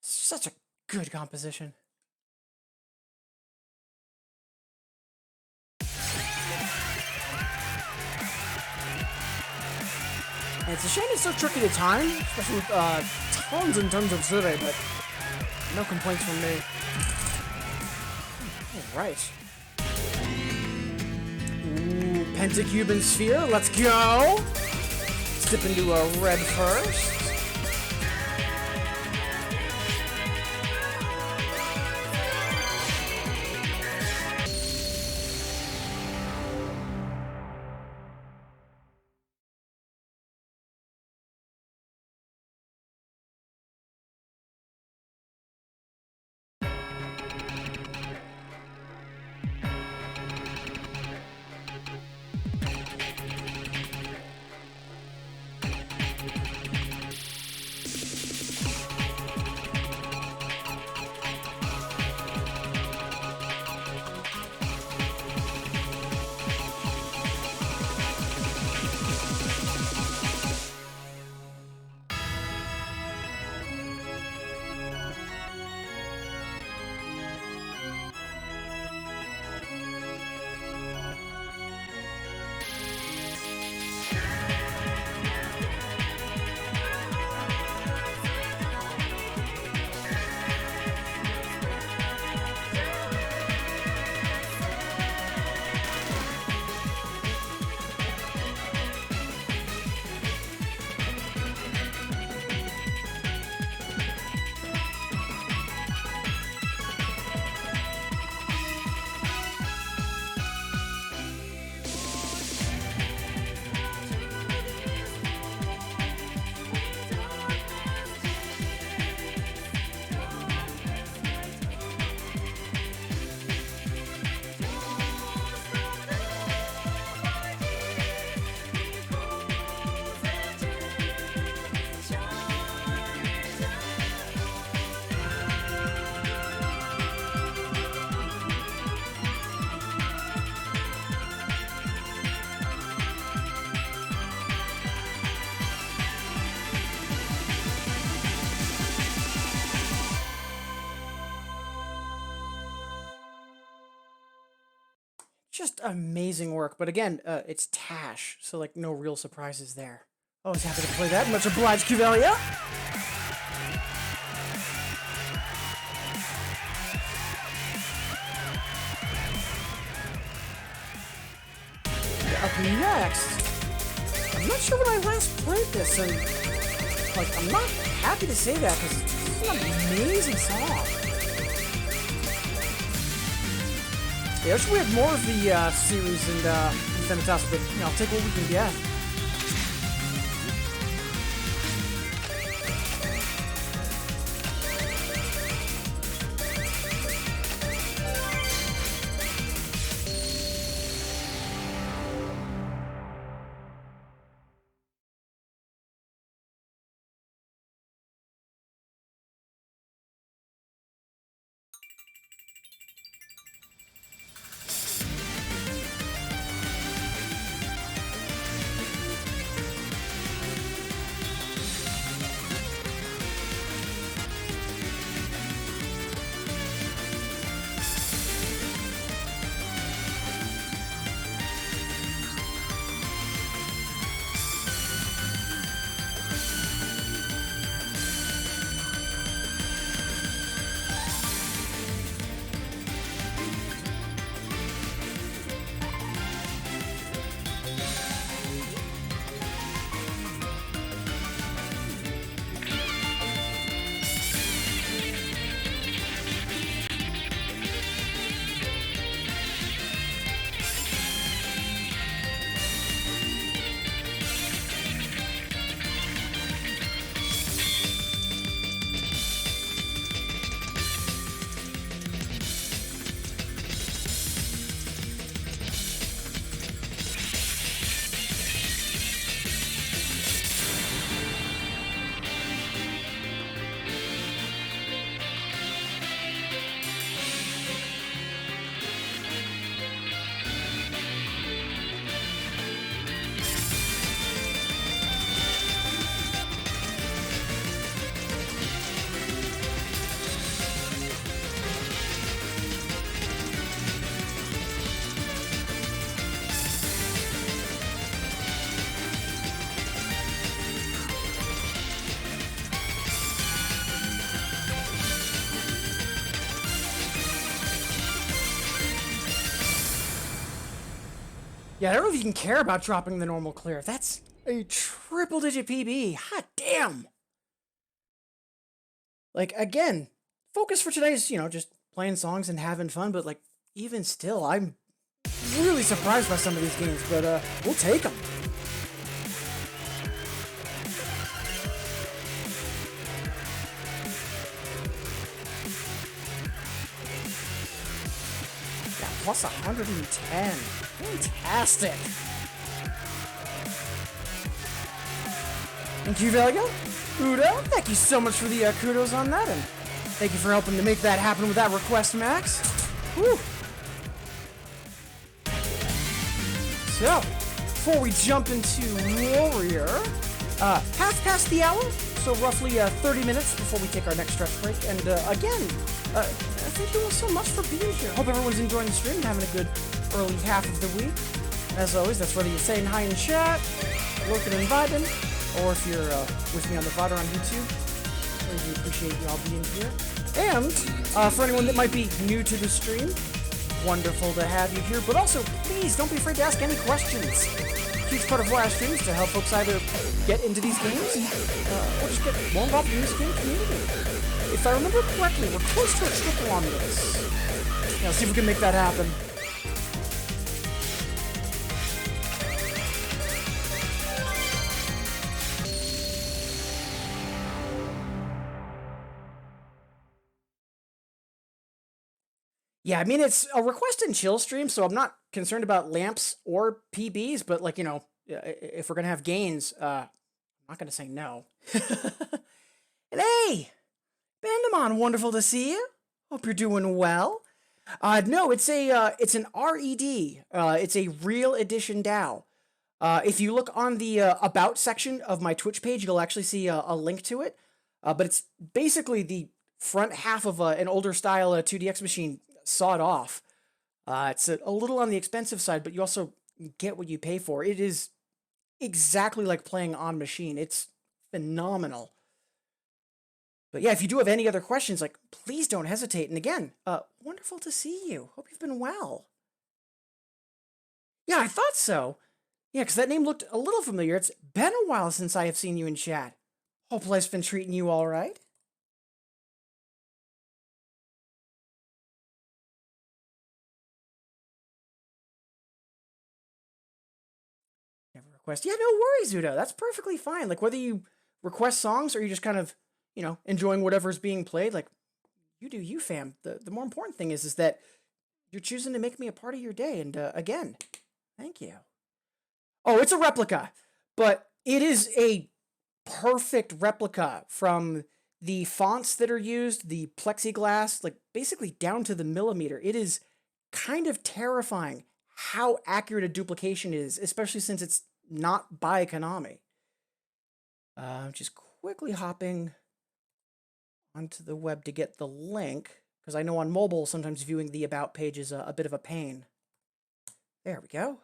Such a good composition. And it's a shame it's so tricky to time, especially with tons and tons of Zure, but no complaints from me. Alright. Ooh, Pentacube and Sphere, let's go! Let's dip into a red first. Just amazing work. But again, it's Tash, so like no real surprises there. Always happy to play that. Much obliged, Cuvelia. Up next, I'm not sure when I last played this, and like I'm not happy to say that because this is an amazing song. Yeah, I wish we had more of the series and Infinitas, but you know, I'll take what we can get. Yeah, I don't know if you can care about dropping the normal clear. That's a triple-digit PB. Hot damn! Like, again, focus for today is, you know, just playing songs and having fun, but, like, even still, I'm really surprised by some of these games, but, we'll take them. Yeah, plus 110. Fantastic. Thank you, Vega. Udo, thank you so much for the kudos on that, and thank you for helping to make that happen with that request, Max. Whew. So, before we jump into Warrior, half past the hour, so roughly 30 minutes before we take our next stretch break. And again, thank you all so much for being here. Hope everyone's enjoying the stream and having a good early half of the week. As always, that's whether you're saying hi in chat, lurking and vibing, or if you're with me on the VOD or on YouTube. Really appreciate y'all being here. And for anyone that might be new to the stream, wonderful to have you here. But also, please don't be afraid to ask any questions. Huge part of why I stream is to help folks either get into these games or just get more involved in this game community. If I remember correctly, we're close to a triple on this. Yeah, let's see if we can make that happen. Yeah, I mean, it's a request and chill stream, so I'm not concerned about lamps or PBs, but, like, you know, if we're going to have gains, I'm not going to say no. And hey, Bandamon, wonderful to see you. Hope you're doing well. No, it's an RED. It's a Real Edition DAO. If you look on the About section of my Twitch page, you'll actually see a link to it. But it's basically the front half of an older style 2DX machine sawed off. It's a little on the expensive side, but you also get what you pay for. It is exactly like playing on machine. It's phenomenal. But yeah, if you do have any other questions, like, please don't hesitate. And again, wonderful to see you. Hope you've been well. Yeah, I thought so. Yeah, because that name looked a little familiar. It's been a while since I have seen you in chat. Hope life's been treating you all right. Never request. Yeah, no worries, Udo. That's perfectly fine. Like, whether you request songs or you just kind of, enjoying whatever's being played, like, you do you, fam. The more important thing is that you're choosing to make me a part of your day. And again, thank you. Oh, it's a replica, but it is a perfect replica from the fonts that are used, the plexiglass, like basically down to the millimeter. It is kind of terrifying how accurate a duplication is, especially since it's not by Konami. Just quickly hopping onto the web to get the link, because I know on mobile sometimes viewing the About page is a bit of a pain. There we go.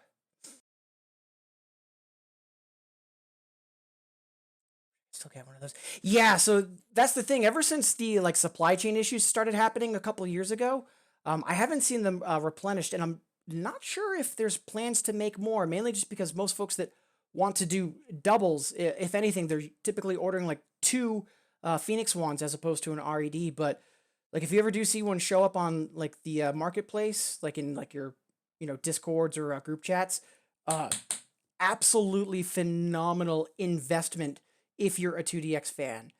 Still get one of those. Yeah, so that's the thing. Ever since the supply chain issues started happening a couple years ago, I haven't seen them replenished, and I'm not sure if there's plans to make more, mainly just because most folks that want to do doubles, if anything, they're typically ordering like 2 Phoenix wands as opposed to an RED. But like, if you ever do see one show up on like the marketplace, like in like your Discords or group chats, absolutely phenomenal investment if you're a 2DX fan.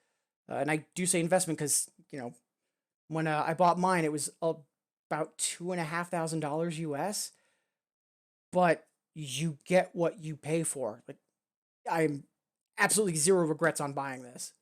And I do say investment because when I bought mine, it was about $2,500 US, but you get what you pay for. Like, I'm absolutely zero regrets on buying this.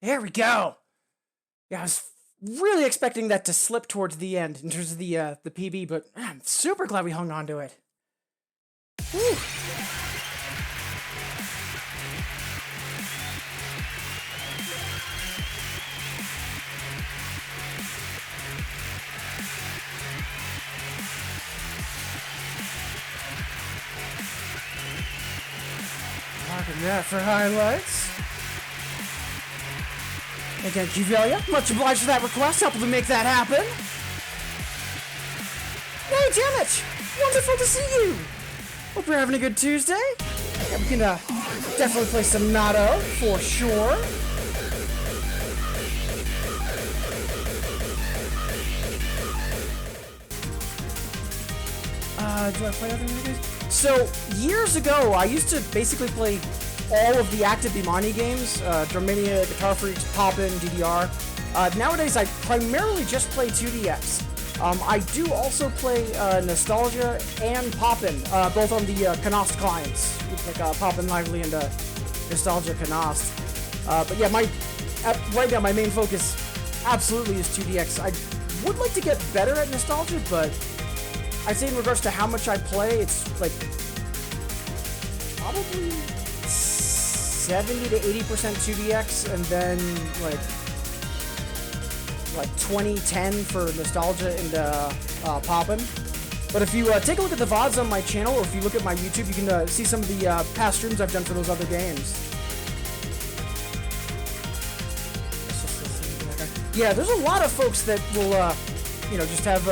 There we go. Yeah, I was really expecting that to slip towards the end in terms of the PB, but I'm super glad we hung on to it. Whew. Marking that for highlights. Again, Juvelia, much obliged for that request, helping to make that happen. Hey, damn it! Wonderful to see you! Hope you're having a good Tuesday. Yeah, we can Definitely play some Nato, for sure. Do I play other games? So, years ago, I used to basically play all of the active Bimani games, Druminia, Guitar Freaks, Poppin', DDR. Nowadays, I primarily just play 2DX. I do also play Nostalgia and Poppin', both on the Conost clients, like Poppin' Lively and Nostalgia Conost. But yeah, right now my main focus absolutely is 2DX. I would like to get better at Nostalgia, but I'd say in regards to how much I play, it's like probably 70 to 80% 2DX, and then like 20-10 for Nostalgia and Poppin'. But if you take a look at the VODs on my channel, or if you look at my YouTube, you can see some of the past streams I've done for those other games. Yeah, there's a lot of folks that will, just have,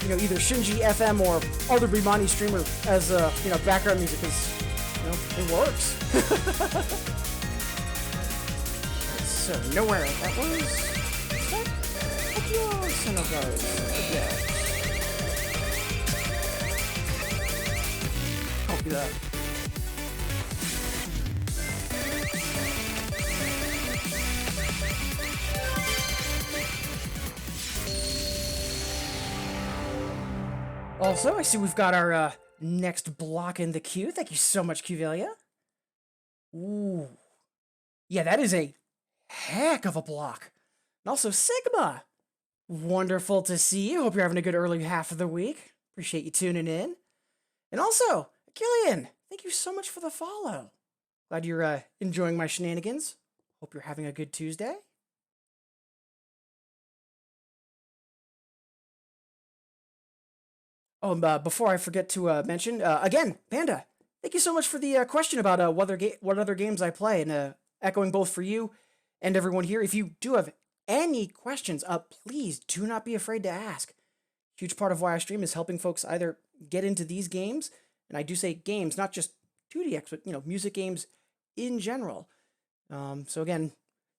either Shinji FM or other Bimani streamer as, background music, because, it works. So, nowhere. That was... Copy that. Also, I see we've got our next block in the queue. Thank you so much, Qvelia. Ooh. Yeah, that is a heck of a block. And also, Sigma. Wonderful to see you. Hope you're having a good early half of the week. Appreciate you tuning in. And also, Killian, thank you so much for the follow. Glad you're enjoying my shenanigans. Hope you're having a good Tuesday. Oh, and before I forget to mention, again, Panda, thank you so much for the question about what other games I play, and echoing both for you and everyone here. If you do have any questions, please do not be afraid to ask. Huge part of why I stream is helping folks either get into these games, and I do say games, not just 2DX, but music games in general. So again,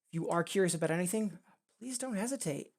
if you are curious about anything, please don't hesitate.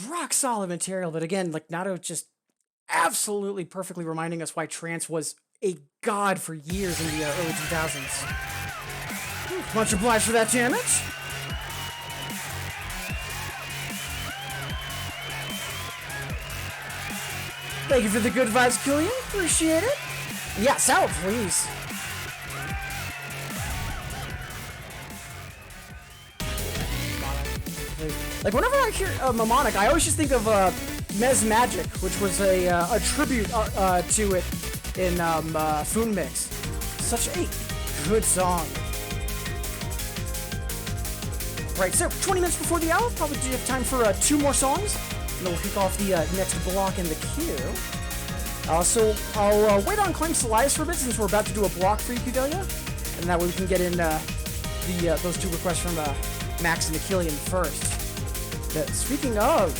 Rock solid material, but again, like Nato just absolutely perfectly reminding us why trance was a god for years in the early 2000s. Whew. Much obliged for that damage. Thank you for the good vibes, Killian. Appreciate it. Yeah, sour, please. Like, whenever I hear Mnemonic, I always just think of Mez Magic, which was a tribute to it in Foon Mix. Such a good song. Right, so 20 minutes before the hour, probably do have time for 2 more songs, and then we'll kick off the next block in the queue. So I'll wait on Claim Salias for a bit since we're about to do a block for you, Kudelia, and that way we can get in those 2 requests from Max and Achillian first. Speaking of,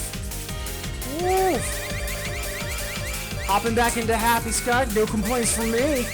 hopping back into Happy Sky, no complaints from me.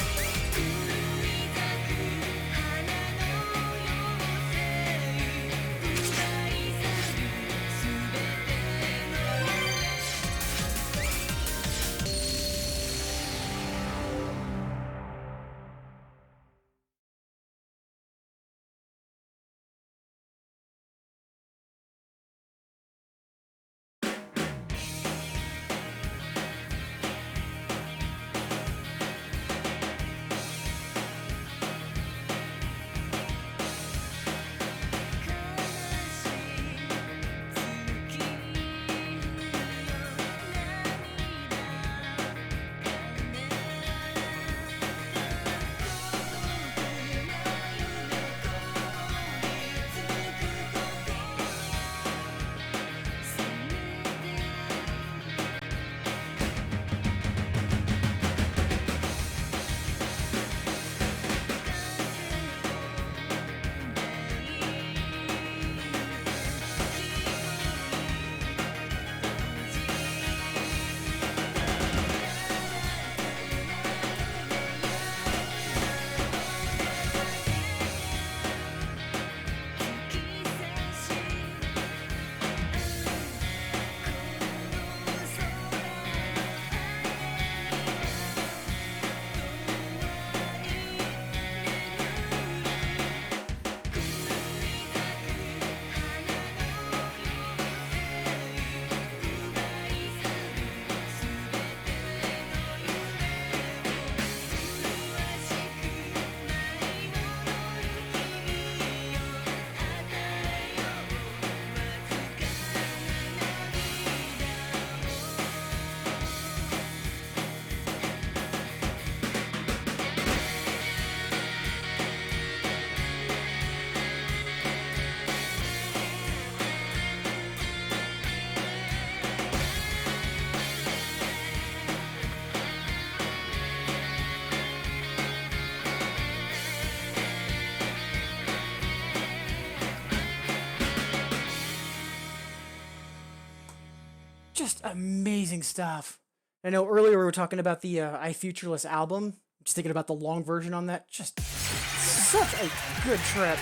Just amazing stuff. I know earlier we were talking about the I Futureless album. Just thinking about the long version on that. Just such a good trip.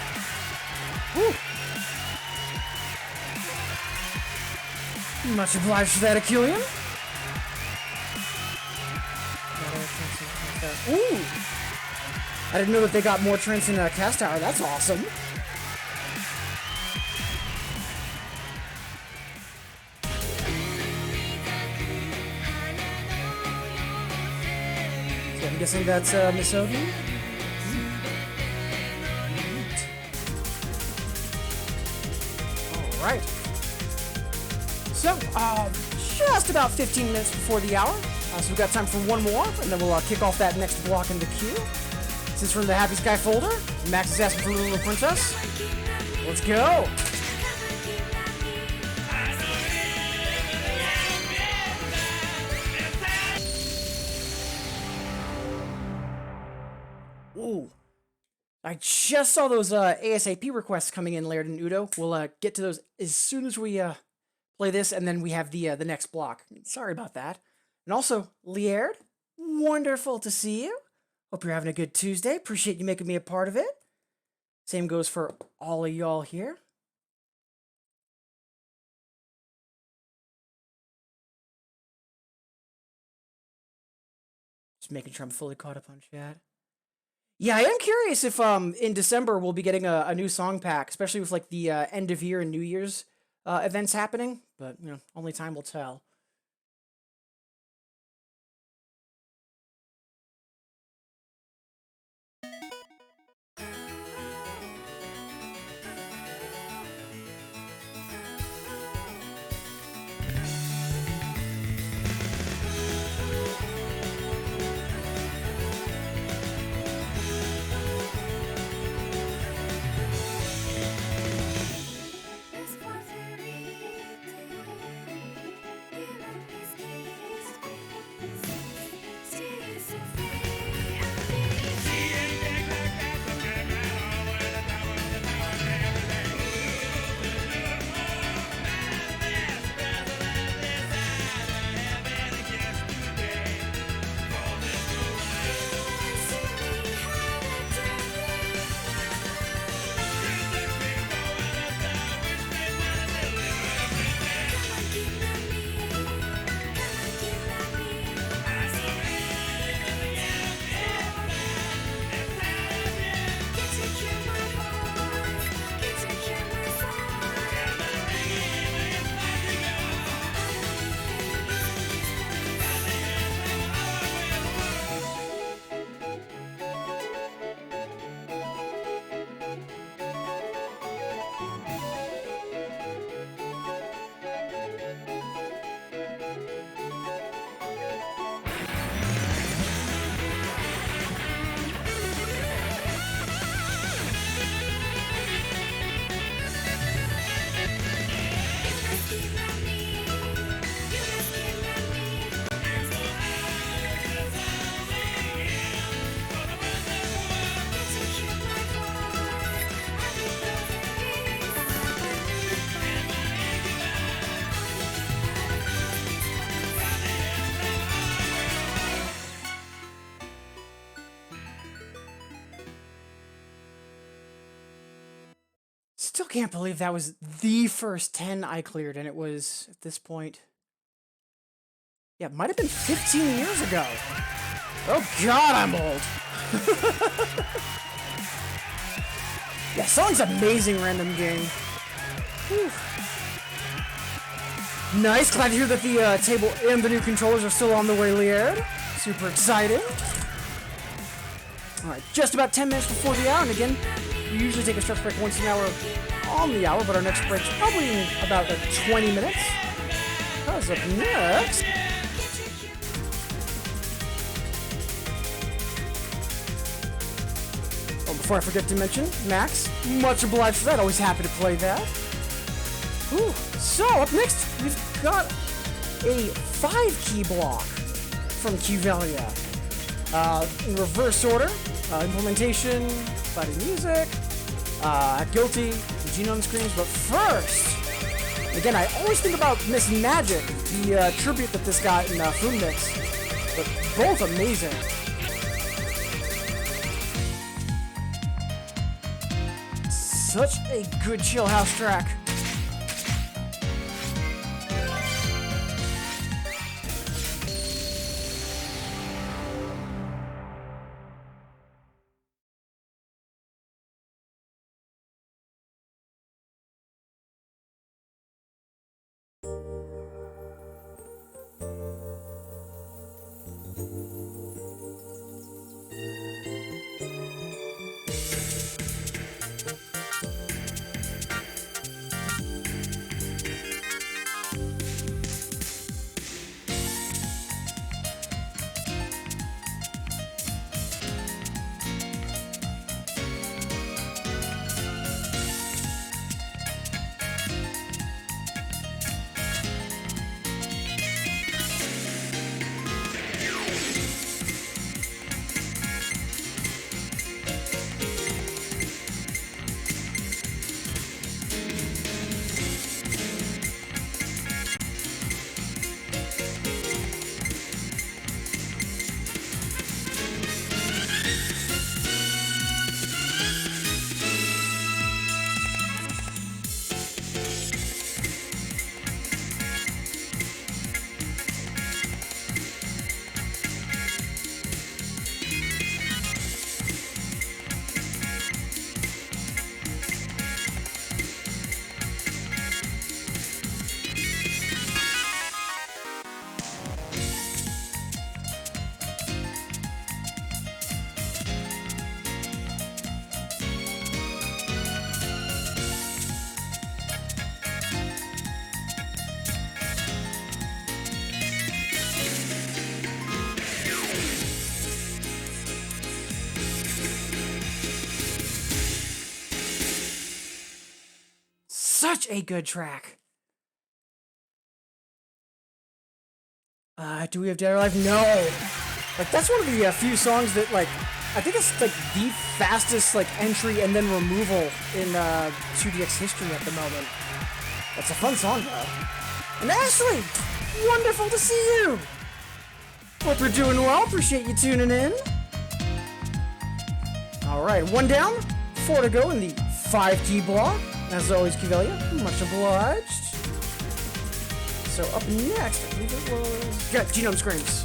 Woo. Much obliged for that, Achillian. Ooh. I didn't know that they got more Trents in Cast Tower. That's awesome. I'm guessing that's Miss Ogi. All right. So, just about 15 minutes before the hour. So we've got time for one more, and then we'll kick off that next block in the queue. Since we're in the Happy Sky folder, Max is asking for Little Princess. Let's go. Ooh. I just saw those ASAP requests coming in, Laird and Udo. We'll get to those as soon as we play this, and then we have the next block. Sorry about that. And also, Laird, wonderful to see you. Hope you're having a good Tuesday. Appreciate you making me a part of it. Same goes for all of y'all here. Just making sure I'm fully caught up on chat. Yeah, I am curious if in December we'll be getting a new song pack, especially with like the end of year and New Year's events happening. But you know, only time will tell. Still can't believe that was the first 10 I cleared, and it was, at this point, yeah, it might have been 15 years ago. Oh god, I'm old. Yeah, song's amazing, random game. Whew. Nice, glad to hear that the table and the new controllers are still on the way, Lierd. Super exciting. Alright, just about 10 minutes before the hour, and again, we usually take a stretch break once an hour on the hour, but our next break's probably in about 20 minutes. What's up next? Oh, before I forget to mention, Max, much obliged for that, always happy to play that. Ooh, so up next, we've got a 5-key block from Qvelia. In reverse order, implementation, fighting music, guilty, genome screens, but first, again, I always think about Miss Magic, the tribute that this got in Food Mix, but both amazing. Such a good chill house track. such a good track. Do we have Dead or Alive? No. Like, that's one of the few songs that, like, I think it's, like, the fastest, like, entry and then removal in 2DX history at the moment. That's a fun song, though. And Ashley, wonderful to see you. Hope you're doing well. Appreciate you tuning in. All right, 1 down, 4 to go in the 5-key block. As always, Kivelia, much obliged. So up next, I believe it was... Yeah, Genome Screams.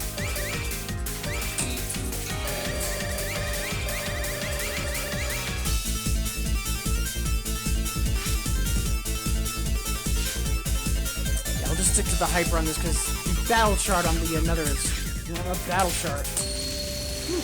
Yeah, I'll just stick to the hyper on this because the battle chart on the another is not a battle chart. Whew.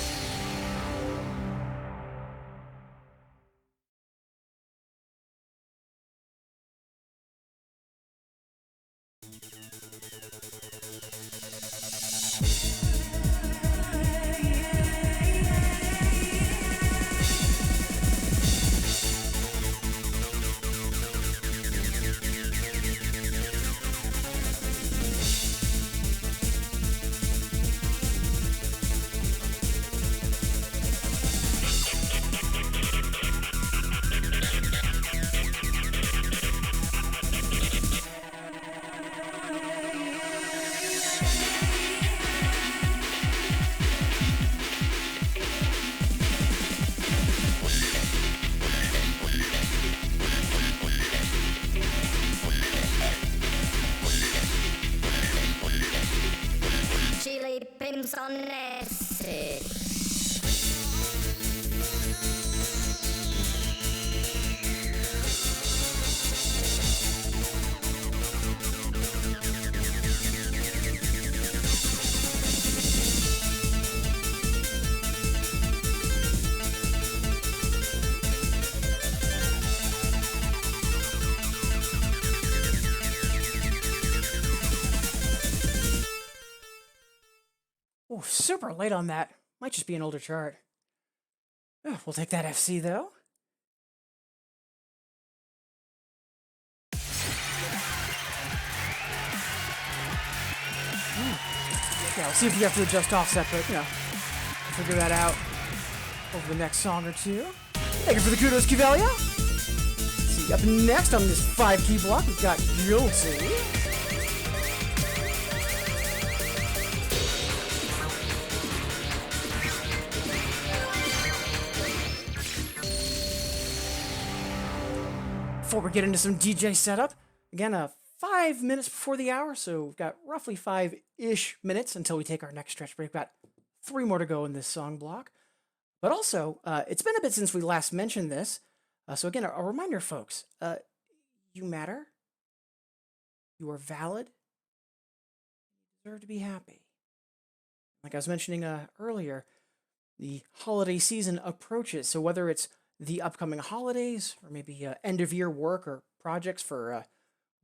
Oh, super late on that. Might just be an older chart. Oh, we'll take that FC, though. Yeah, we'll see if you have to adjust offset, but, you know, figure that out over the next song or two. Thank you for the kudos, Kivelia. See, up next on this 5-key block, we've got Guilty. Before we get into some DJ setup, again, 5 minutes before the hour, so we've got roughly 5-ish minutes until we take our next stretch break. We've got 3 more to go in this song block. But also, it's been a bit since we last mentioned this, so again, a reminder, folks, you matter, you are valid, you deserve to be happy. Like I was mentioning earlier, the holiday season approaches, so whether it's the upcoming holidays, or maybe end-of-year work or projects for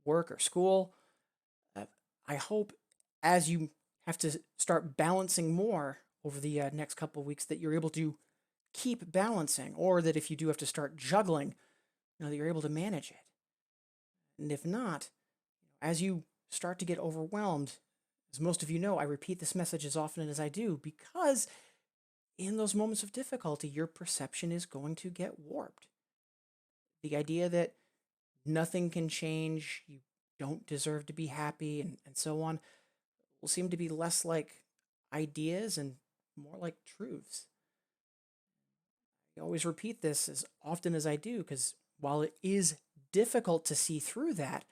work or school. I hope as you have to start balancing more over the next couple of weeks that you're able to keep balancing, or that if you do have to start juggling, you know, that you're able to manage it. And if not, as you start to get overwhelmed, as most of you know, I repeat this message as often as I do, because in those moments of difficulty, your perception is going to get warped. The idea that nothing can change, you don't deserve to be happy, and so on, will seem to be less like ideas and more like truths. I always repeat this as often as I do, because while it is difficult to see through that,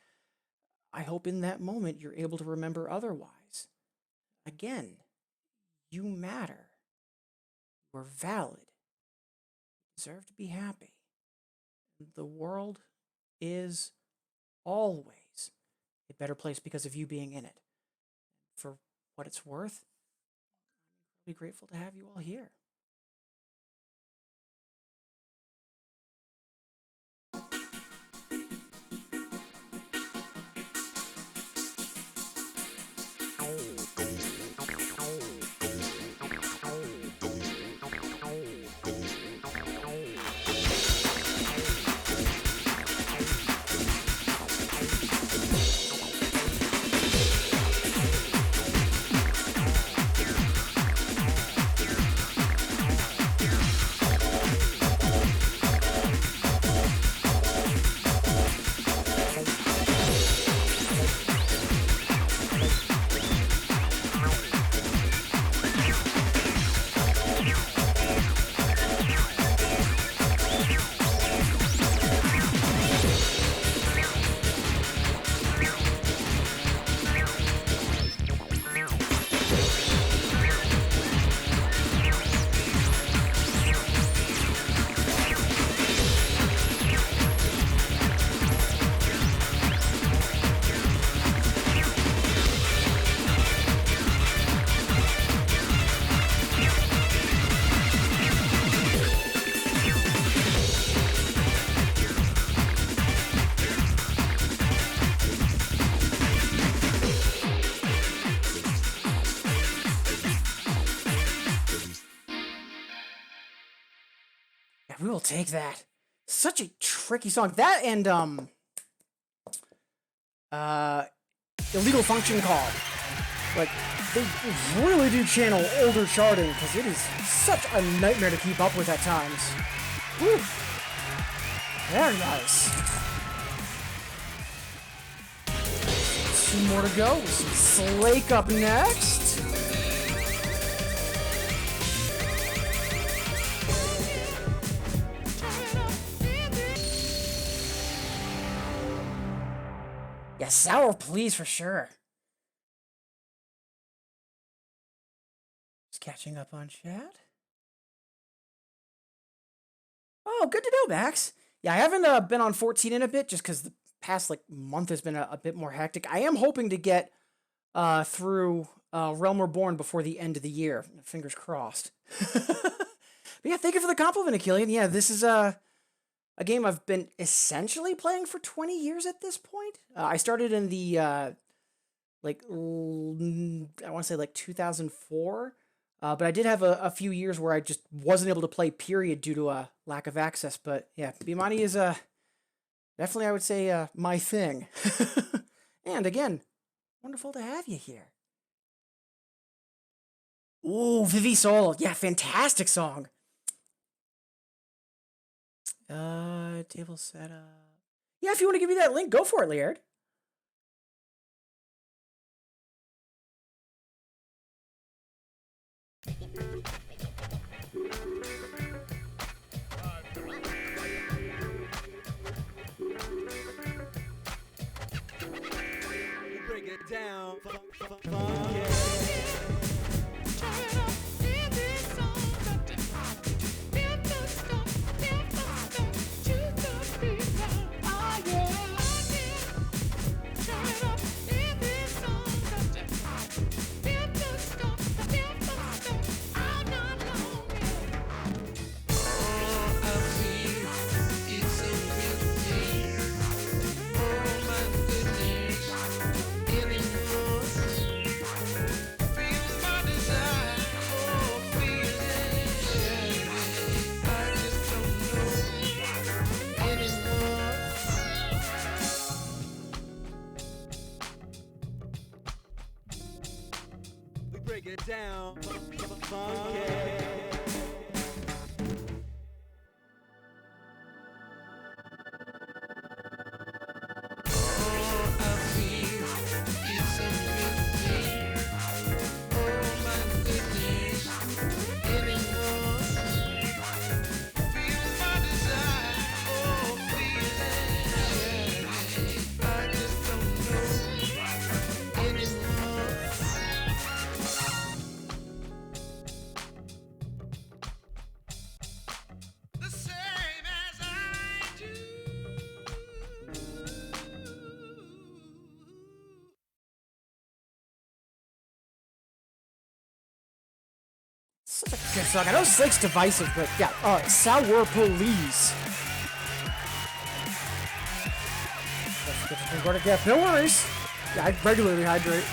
I hope in that moment you're able to remember otherwise. Again, you matter. You are valid. You deserve to be happy. The world is always a better place because of you being in it. For what it's worth, I'm really grateful to have you all here. we will take that. Such a tricky song. That and Illegal Function Call. Like, they really do channel older charting because it is such a nightmare to keep up with at times. Whew. Very nice. 2 more to go. Slake up next. Yeah, Sour Please for sure. Just catching up on chat. Oh, good to know, Max. Yeah, I haven't been on 14 in a bit just because the past like month has been a bit more hectic. I am hoping to get through Realm Reborn before the end of the year. Fingers crossed. But yeah, thank you for the compliment, Achillean. Yeah, this is a game I've been essentially playing for 20 years at this point. I started in the I want to say like 2004. But I did have a few years where I just wasn't able to play, period, due to a lack of access. But yeah, Bimani is definitely, I would say, my thing. And again, wonderful to have you here. Ooh, Vivi Soul. Yeah, fantastic song. Table setup. Yeah, if you want to give me that link, go for it, Laird. Break it down. Break it down. Such a good song. I know Slake's divisive, but yeah, Sour Police. Yeah, no worries. Yeah, I regularly hydrate.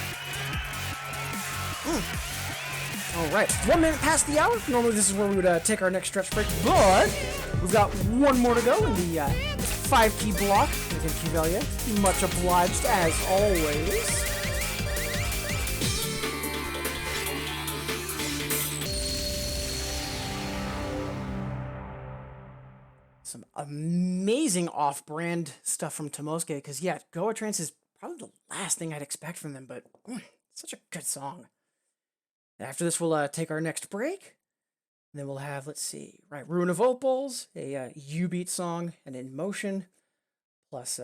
Alright, 1 minute past the hour. Normally this is where we would take our next stretch break, but we've got 1 more to go in the 5-key block. Thank you, Velia. Much obliged, as always. Some amazing off-brand stuff from Tomosuke, because yeah, Goa Trance is probably the last thing I'd expect from them, but such a good song. After this, we'll take our next break, and then we'll have, let's see, right, Ruin of Opals, a U-Beat song, and In Motion, plus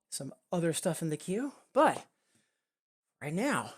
some other stuff in the queue. But right now,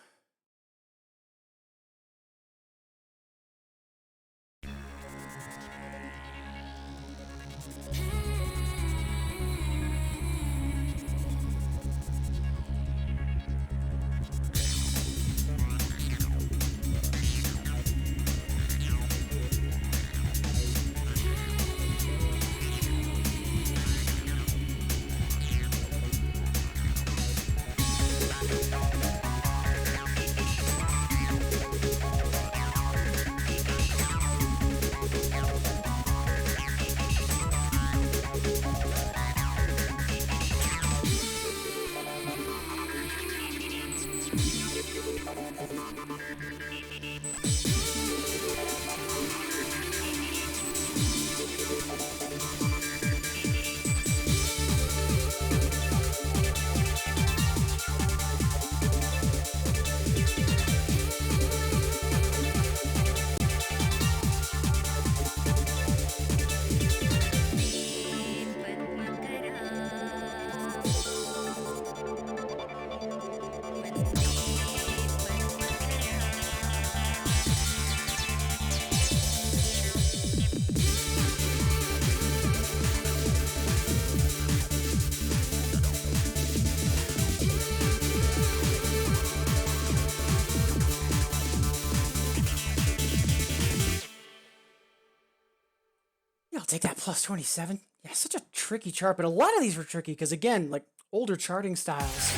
Yeah, I'll take that plus 27. Yeah, such a tricky chart, but a lot of these were tricky because, again, like older charting styles.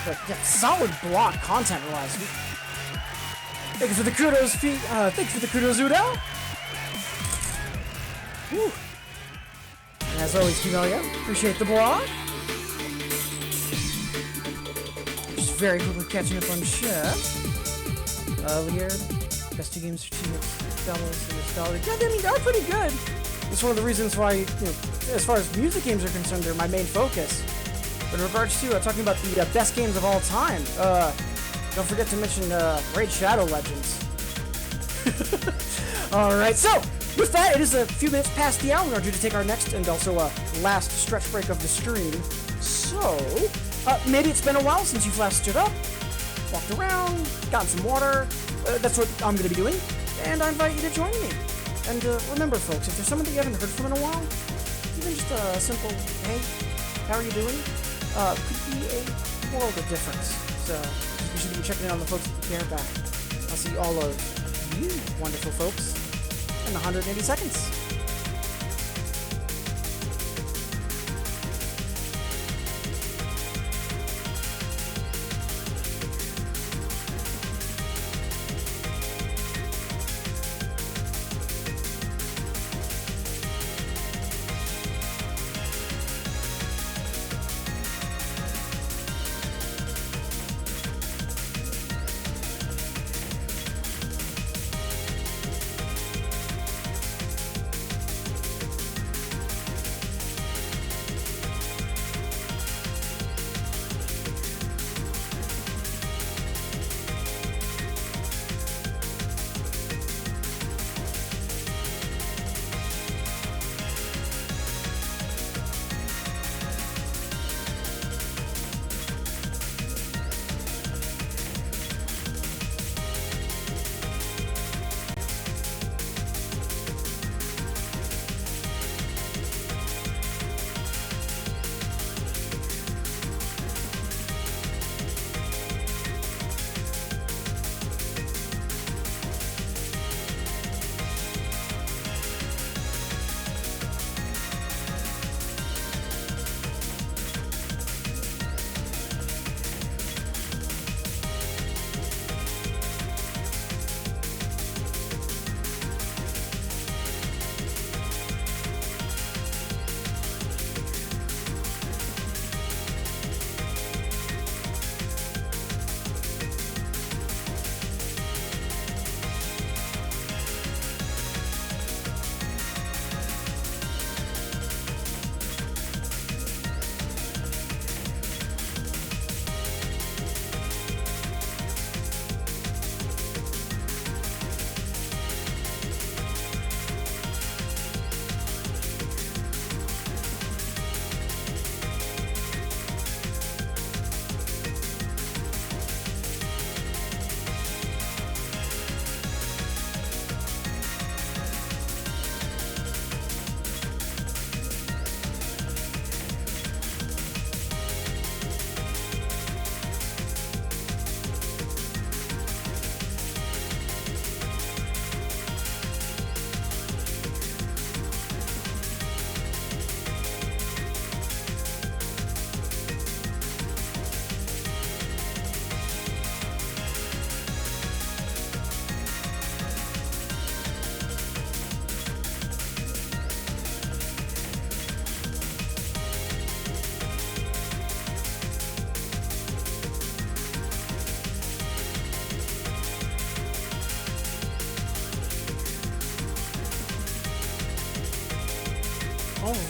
But yeah, solid block content-wise. Thank you for the kudos, thank you for the kudos, Udo. Woo. And as always, Kimelia, appreciate the block. Just very quickly catching up on chat. Liard, best 2 games for 2 doubles and nostalgia. Yeah, I mean, they're pretty good. It's one of the reasons why, you know, as far as music games are concerned, they're my main focus. But in regards to talking about the best games of all time, don't forget to mention Raid Shadow Legends. Alright, so with that, it is a few minutes past the hour. We are due to take our next and also last stretch break of the stream. So, maybe it's been a while since you've last stood up, walked around, gotten some water. That's what I'm going to be doing, and I invite you to join me. And remember, folks, if there's someone that you haven't heard from in a while, even just a simple, hey, how are you doing, could be a world of difference. So, we should be checking in on the folks that you care about. I'll see all of you wonderful folks in 180 seconds.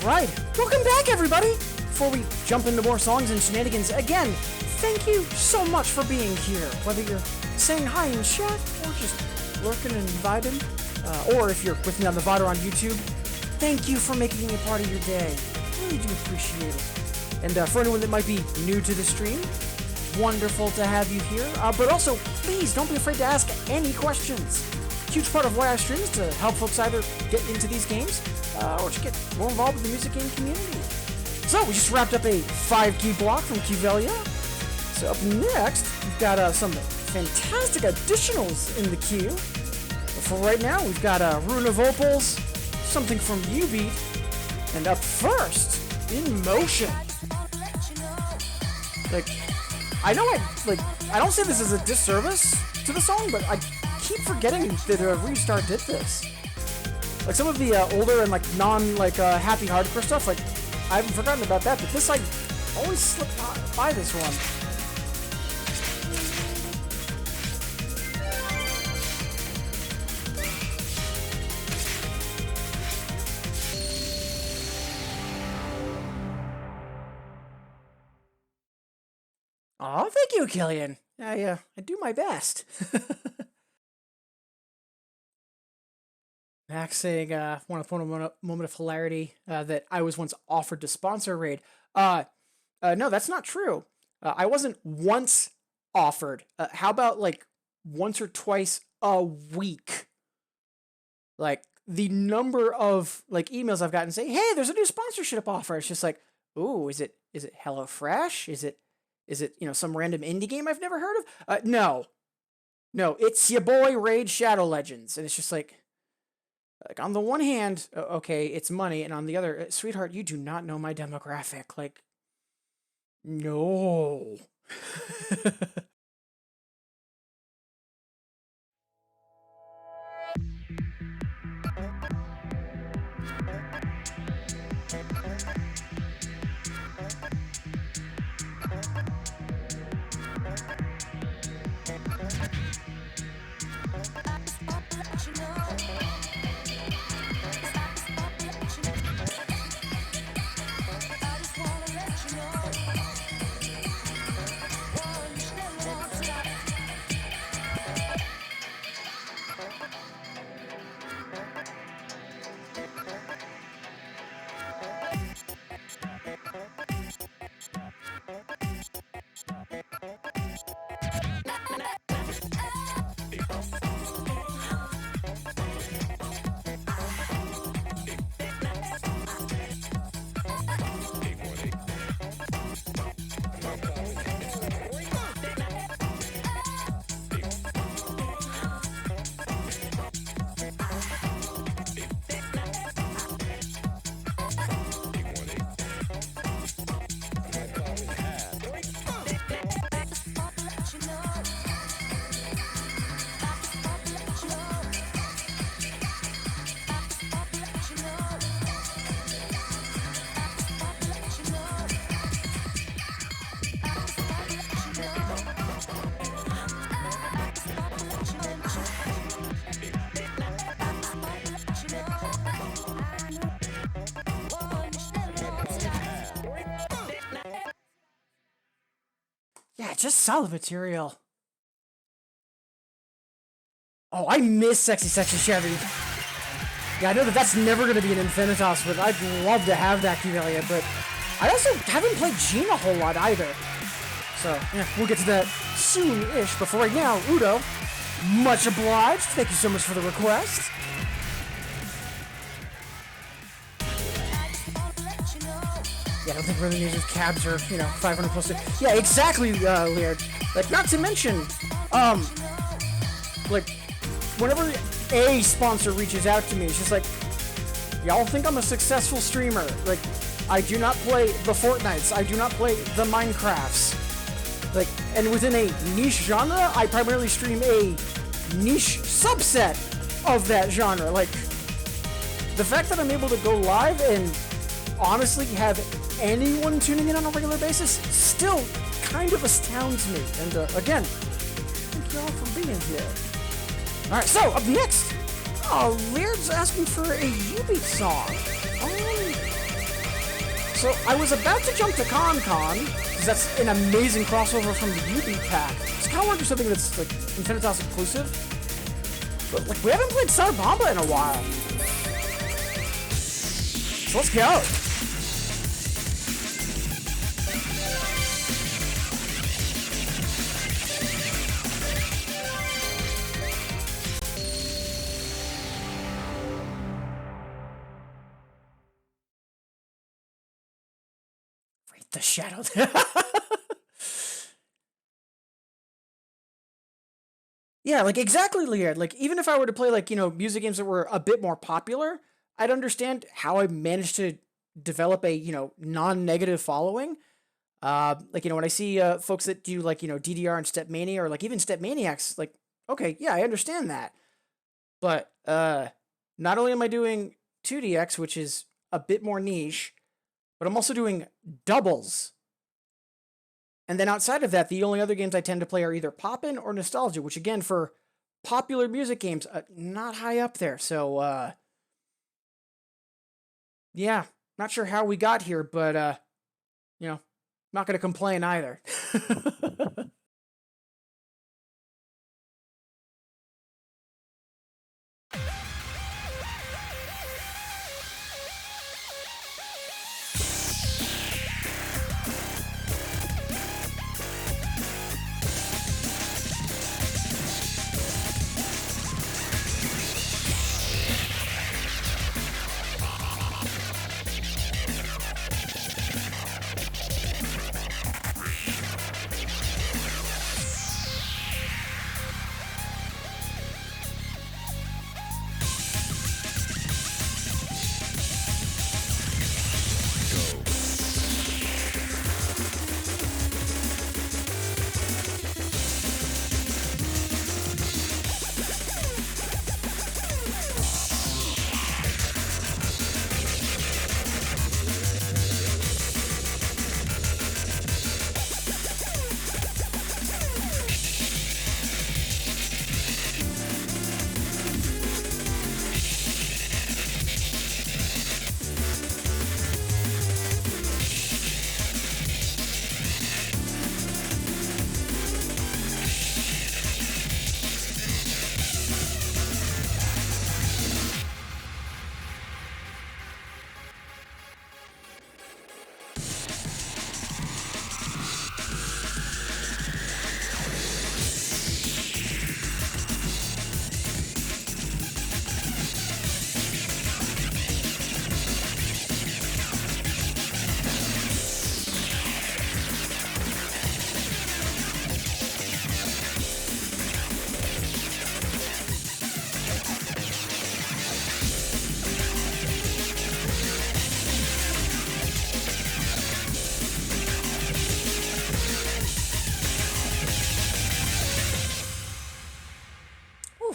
Alright, welcome back everybody! Before we jump into more songs and shenanigans, again, thank you so much for being here. Whether you're saying hi in chat, or just lurking and vibing, or if you're with me on the VOD or on YouTube, thank you for making me a part of your day. I really do appreciate it. And for anyone that might be new to the stream, wonderful to have you here. But also, please don't be afraid to ask any questions. A huge part of why I stream is to help folks either get into these games or just get more involved with the music game community. So we just wrapped up a 5-key block from Kivelia. So up next, we've got some fantastic additionals in the queue. But for right now, we've got Rune of Opals, something from Ubeat, and up first, In Motion. Like, I know I don't say this as a disservice to the song, but I keep forgetting that Restart did this. Like, some of the older and, like, happy hardcore stuff, like, I haven't forgotten about that, but this, I always slip by this one. Oh, thank you, Killian. I do my best. Max saying, want to point a moment of hilarity that I was once offered to sponsor Raid. No, that's not true. I wasn't once offered. How about like once or twice a week? Like the number of like emails I've gotten saying, "Hey, there's a new sponsorship offer." It's just like, "Ooh, is it HelloFresh? Is it some random indie game I've never heard of?" No, it's your boy Raid Shadow Legends, and it's just like on the one hand, okay, it's money, and on the other, sweetheart, you do not know my demographic. Like, no. Yeah, just solid material. Oh, I miss Sexy Chevy. Yeah, I know that's never going to be an Infinitas, but I'd love to have that Kivelia, but I also haven't played Gene a whole lot either. So, yeah, we'll get to that soon-ish, but for right now, Udo, much obliged. Thank you so much for the request. Yeah, I don't think really needed cabs are, 500 plus. Yeah, exactly, Leard. Like, not to mention, like, whenever a sponsor reaches out to me, it's just like, y'all think I'm a successful streamer. Like, I do not play the Fortnites. I do not play the Minecrafts. Like, and within a niche genre, I primarily stream a niche subset of that genre. Like, the fact that I'm able to go live and honestly have anyone tuning in on a regular basis still kind of astounds me. And again, thank you all for being here. Alright, so up next, Laird's asking for a Ubeat song. So I was about to jump to Con, because that's an amazing crossover from the Ubeat pack. It's kind of want to do something that's like Infinitas exclusive. But like, we haven't played Star Bomba in a while. So let's go. The shadow. Yeah, like exactly, Leard. Like even if I were to play like, music games that were a bit more popular, I'd understand how I managed to develop a, non-negative following. Like, when I see folks that do like, DDR and Stepmania or like even Stepmaniacs, like, okay, yeah, I understand that. But not only am I doing 2DX, which is a bit more niche, but I'm also doing doubles. And then outside of that, the only other games I tend to play are either Poppin' or Nostalgia, which again, for popular music games, not high up there. So, yeah, not sure how we got here, but, not going to complain either.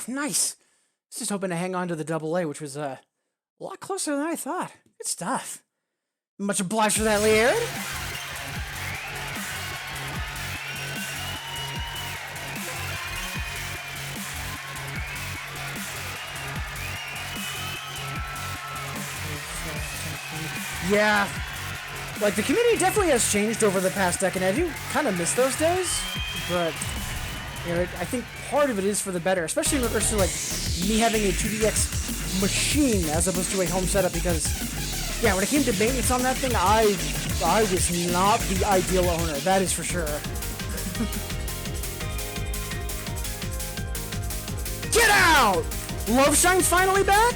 Nice. Just hoping to hang on to the double A, which was a lot closer than I thought. Good stuff. Much obliged for that, Leard. Yeah. Like, the community definitely has changed over the past decade. I do kind of miss those days, but I think part of it is for the better, especially in regards to like me having a 2DX machine as opposed to a home setup. Because yeah, when it came to maintenance on that thing, I was not the ideal owner. That is for sure. Get out! Love Shine's finally back?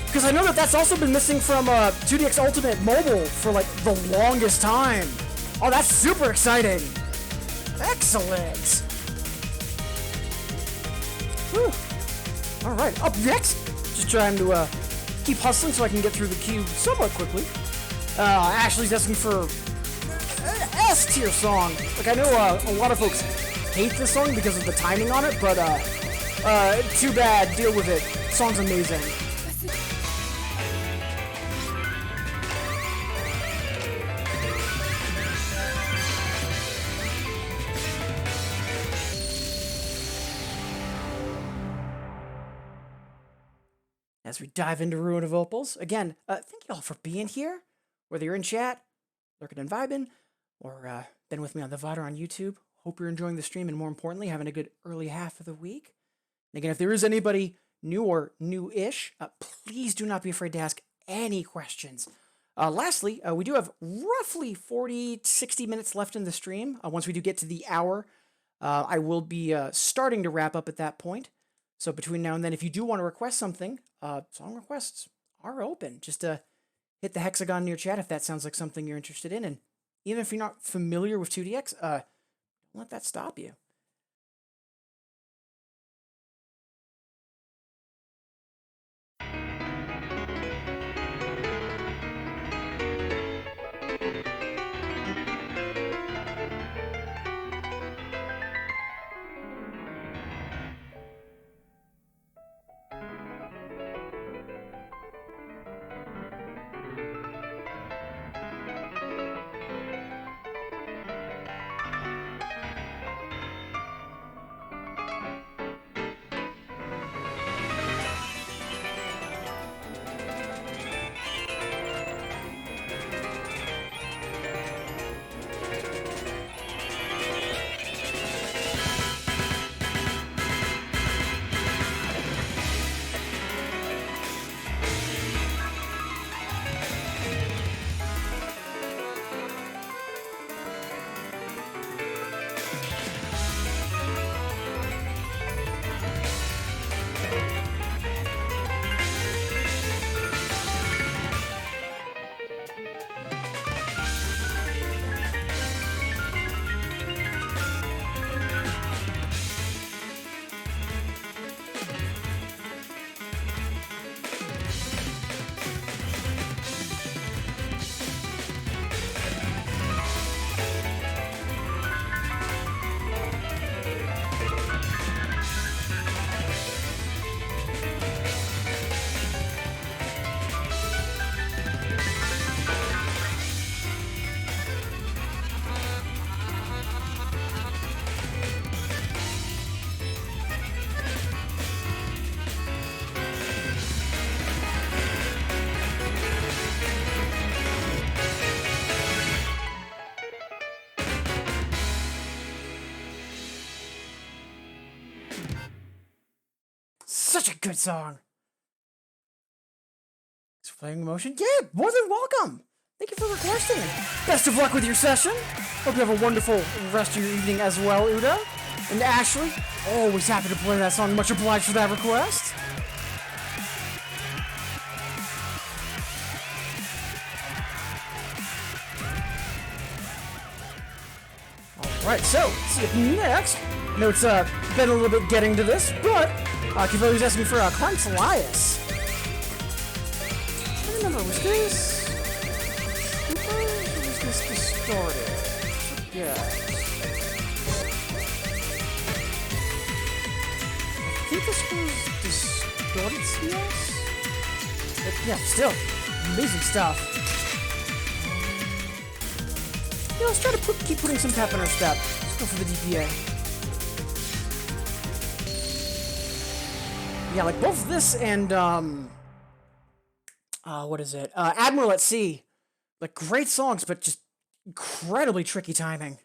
Because I know that that's also been missing from 2DX Ultimate Mobile for like the longest time. Oh, that's super exciting. Excellent. Whew. All right, up next, just trying to keep hustling so I can get through the queue somewhat quickly. Ashley's asking for an S-tier song. Like, I know a lot of folks hate this song because of the timing on it, but too bad, deal with it. Song's amazing. As we dive into Ruin of Opals, again, thank you all for being here. Whether you're in chat, lurking and vibing, or been with me on the VOD or on YouTube, hope you're enjoying the stream and more importantly, having a good early half of the week. And again, if there is anybody new or new-ish, please do not be afraid to ask any questions. Lastly, we do have roughly 40-60 minutes left in the stream. Once we do get to the hour, I will be starting to wrap up at that point. So between now and then, if you do want to request something, song requests are open. Just hit the hexagon in your chat if that sounds like something you're interested in. And even if you're not familiar with 2DX, don't let that stop you. good song. Thanks for playing Emotion. Yeah, more than welcome. Thank you for requesting. Best of luck with your session. Hope you have a wonderful rest of your evening as well, Uda. And Ashley, always happy to play that song. Much obliged for that request. Alright, so, see up next. I know it's been a little bit getting to this, but Kiveli's asking for Climbs Elias. I remember, was this Cooper or was this Distorted? Yeah. I think this was Distorted CS? But yeah, still, amazing stuff. Yeah, let's try to keep putting some pep in our step. Let's go for the DPA. Yeah, like both this and, what is it? Admiral at Sea. Like, great songs, but just incredibly tricky timing.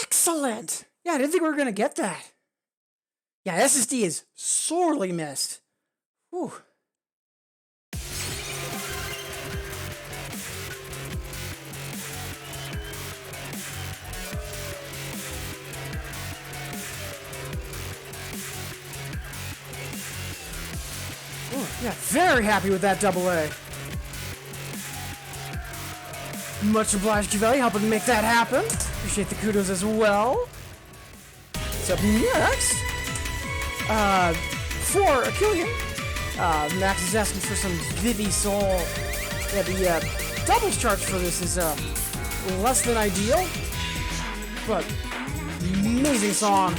Excellent! Yeah, I didn't think we were gonna get that. Yeah, SSD is sorely missed. Whew. Ooh, yeah, very happy with that double A. Much obliged, Kiveli, helping make that happen. Appreciate the kudos as well. So next, for Achillian, Max is asking for some Vivi Soul. Yeah, the doubles charge for this is less than ideal, but amazing song.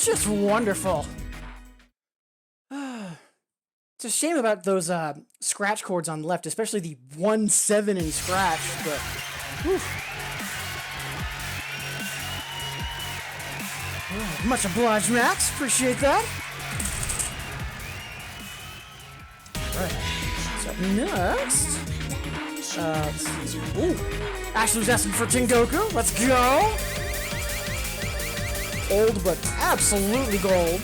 Just wonderful. It's a shame about those scratch chords on the left, especially the 1-7 in scratch, but whew. Oh, much obliged, Max. Appreciate that. Right. So next, let's see. Ooh, Ashley's asking for Tengoku. Let's go. Old, but absolutely gold.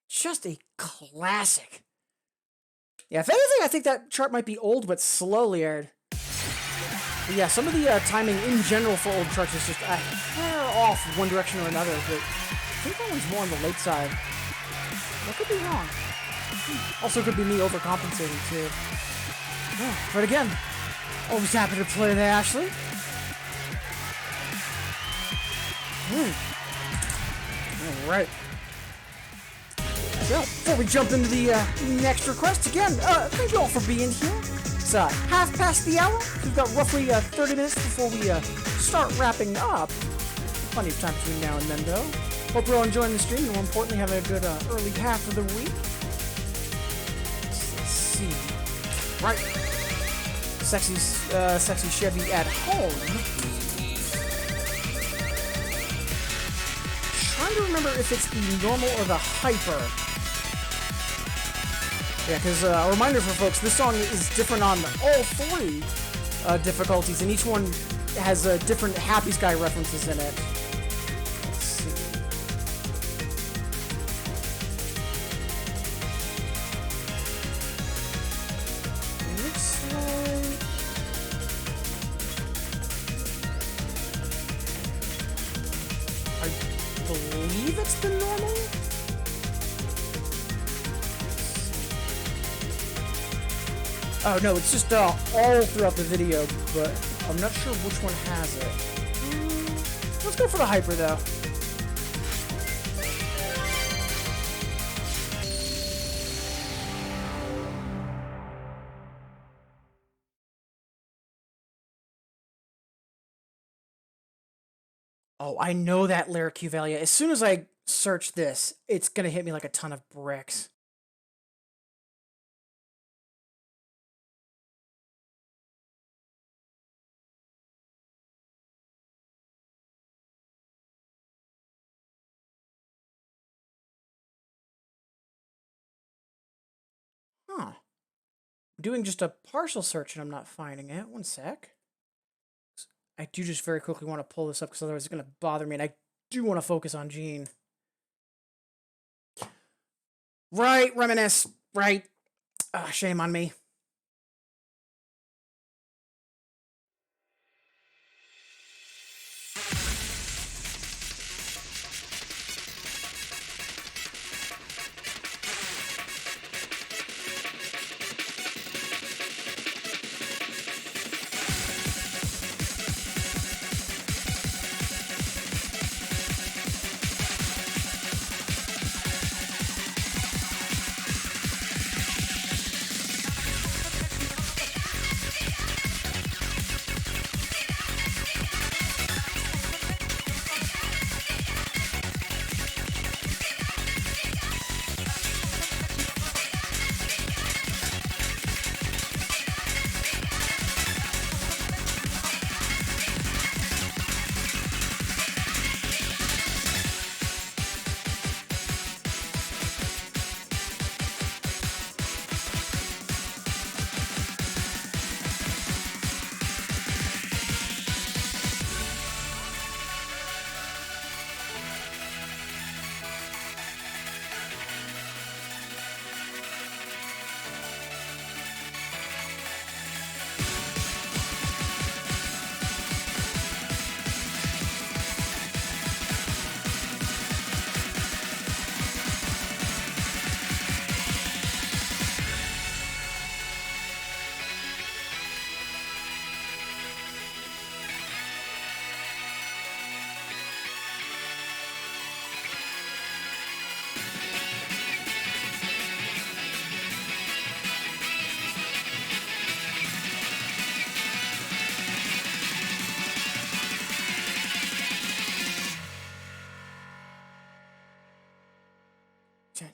Just a classic. Yeah, if anything, I think that chart might be old, but slowly aired. But yeah, some of the timing in general for old charts is just a hair off one direction or another, but I think that one's more on the late side. I could be wrong. Also could be me overcompensating, too. Oh, but again, always happy to play there, Ashley. Alright. So, before we jump into the next request, again, thank you all for being here. It's half past the hour. We've got roughly 30 minutes before we start wrapping up. Plenty of time between now and then, though. Hope you're all enjoying the stream, and more importantly, having a good early half of the week. Let's see. Right. Sexy Chevy at home. Trying to remember if it's the normal or the hyper. Yeah, because a reminder for folks, this song is different on all three difficulties, and each one has different Happy Sky references in it. Let's see. Looks like... I believe it's the normal? Oh no, it's just all throughout the video, but I'm not sure which one has it. Let's go for the hyper though. Oh, I know that lyric, Valia. As soon as I search this, it's gonna hit me like a ton of bricks. Huh. I'm doing just a partial search and I'm not finding it. One sec. I do just very quickly want to pull this up because otherwise it's going to bother me, and I do want to focus on Gene. Right, reminisce. Right. Shame on me.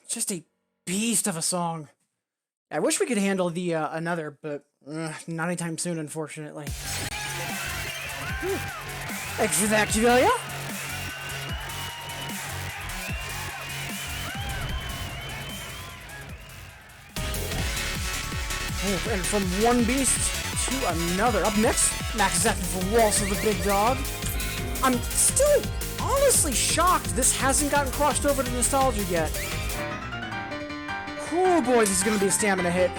Just a beast of a song. I wish we could handle the another, but not anytime soon, unfortunately. Thanks for that, Julia. And from one beast to another. Up next, Max is after for Waltz of the Big Dog. I'm still honestly shocked this hasn't gotten crossed over to nostalgia yet. Oh boy, this is gonna be a stamina hit.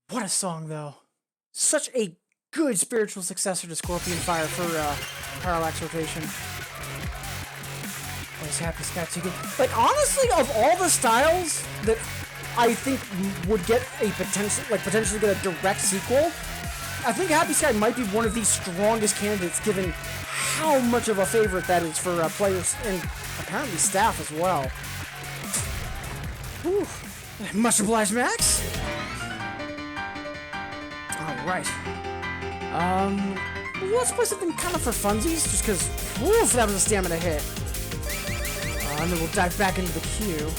What a song, though. Such a good spiritual successor to Scorpion Fire for Parallax Rotation. Is Happy Sky too good? Like, honestly, of all the styles that I think would get a potentially get a direct sequel, I think Happy Sky might be one of the strongest candidates, given how much of a favorite that is for players and apparently staff as well. Whew. Much obliged, Max. All right. Let's play something kind of for funsies, just because, woof, that was a stamina hit. And then we'll dive back into the queue.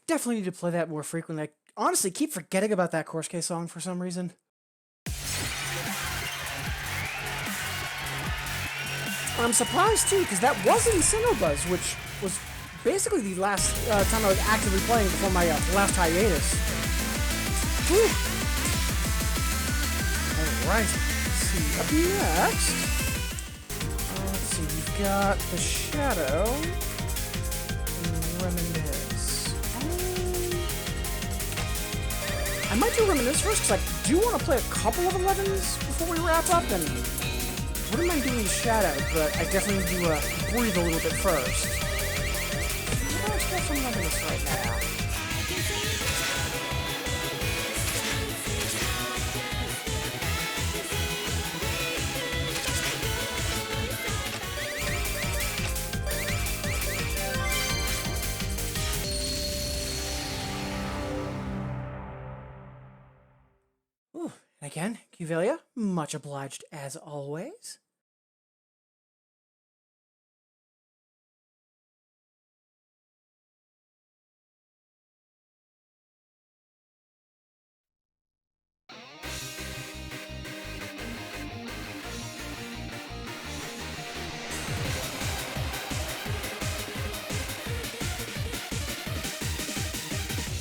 Definitely need to play that more frequently. I honestly keep forgetting about that Course K song for some reason. I'm surprised too, because that was in Cinebuzz, which was basically the last time I was actively playing before my last hiatus. Whew. Alright, let's see. Up next, let's see, we've got the Shadow and Reminisce. I might do Reminisce first, because I do want to play a couple of 11s before we wrap up, and wouldn't mind doing Shadow, but I definitely need to breathe a little bit first. Let's get some Reminisce right now. Again, Cuvelia, much obliged as always.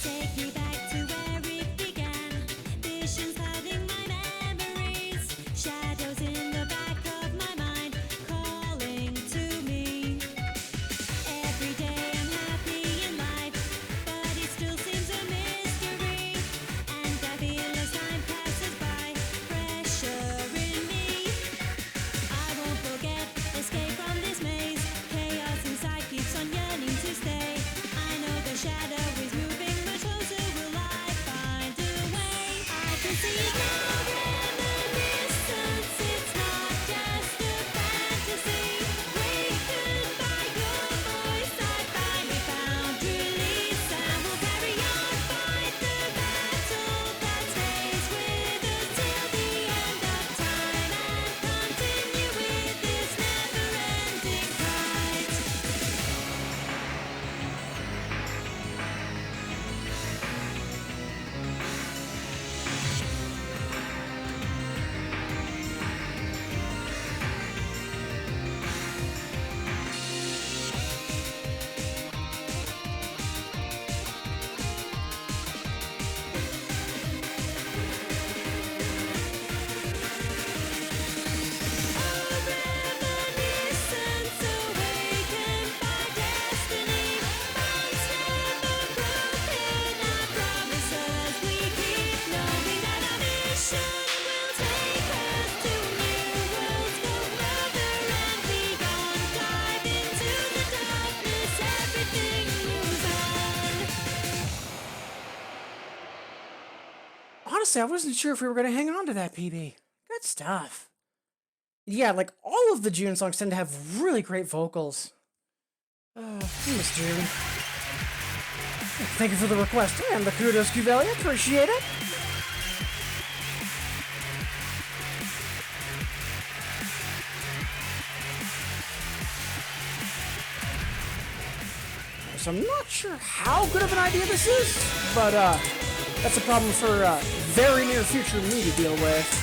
Take me back to where it began. Visions flooding my memories. Shadows in the back of say, I wasn't sure if we were going to hang on to that, PB. Good stuff. Yeah, like, all of the June songs tend to have really great vocals. Miss June. Thank you for the request and the kudos, Cuvelia. Appreciate it. So I'm not sure how good of an idea this is, but that's a problem for very near future me to deal with.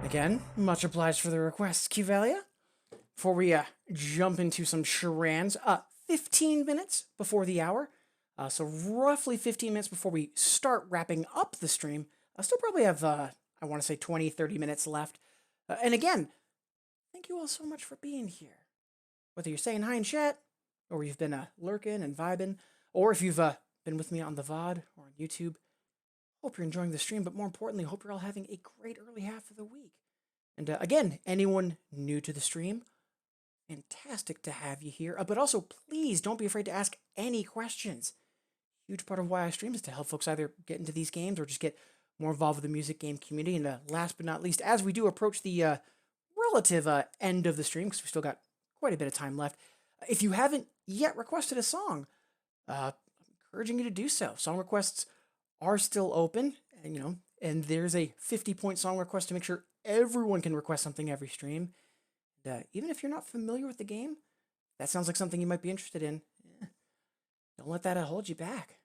Again, much obliged for the request, Cuvelia. Before we jump into some charades, 15 minutes before the hour, so roughly 15 minutes before we start wrapping up the stream, I still probably have, I want to say 20, 30 minutes left. And again, thank you all so much for being here. Whether you're saying hi in chat, or you've been lurking and vibing, or if you've been with me on the VOD or on YouTube, hope you're enjoying the stream, but more importantly, hope you're all having a great early half of the week. And again, anyone new to the stream, fantastic to have you here. But also, please don't be afraid to ask any questions. Huge part of why I stream is to help folks either get into these games or just get more involved with the music game community. And last but not least, as we do approach the relative end of the stream, because we've still got quite a bit of time left, if you haven't yet requested a song, I'm encouraging you to do so. Song requests are still open, and and there's a 50-point song request to make sure everyone can request something every stream. Even if you're not familiar with the game, that sounds like something you might be interested in. Don't let that hold you back.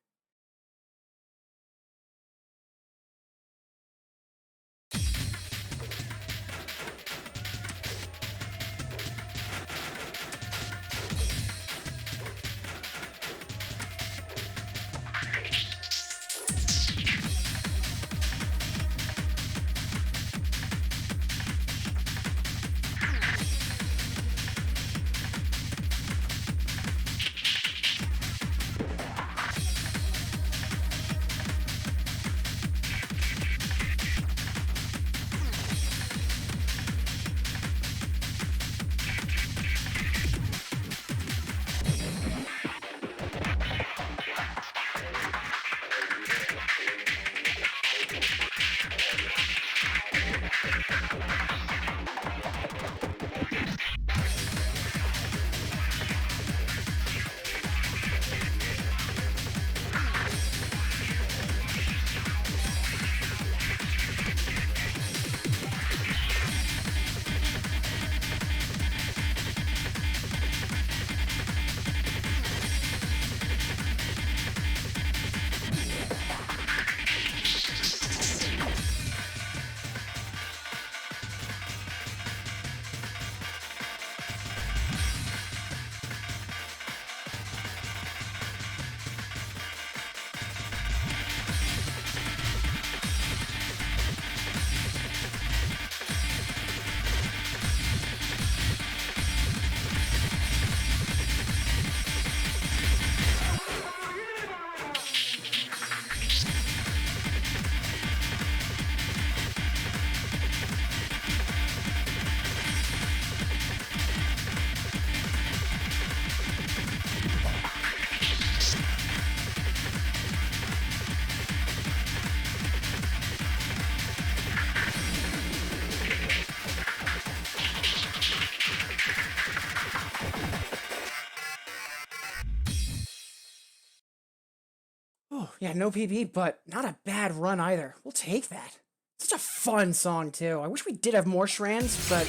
Yeah, no PB, but not a bad run either. We'll take that. Such a fun song, too. I wish we did have more Shrands, but,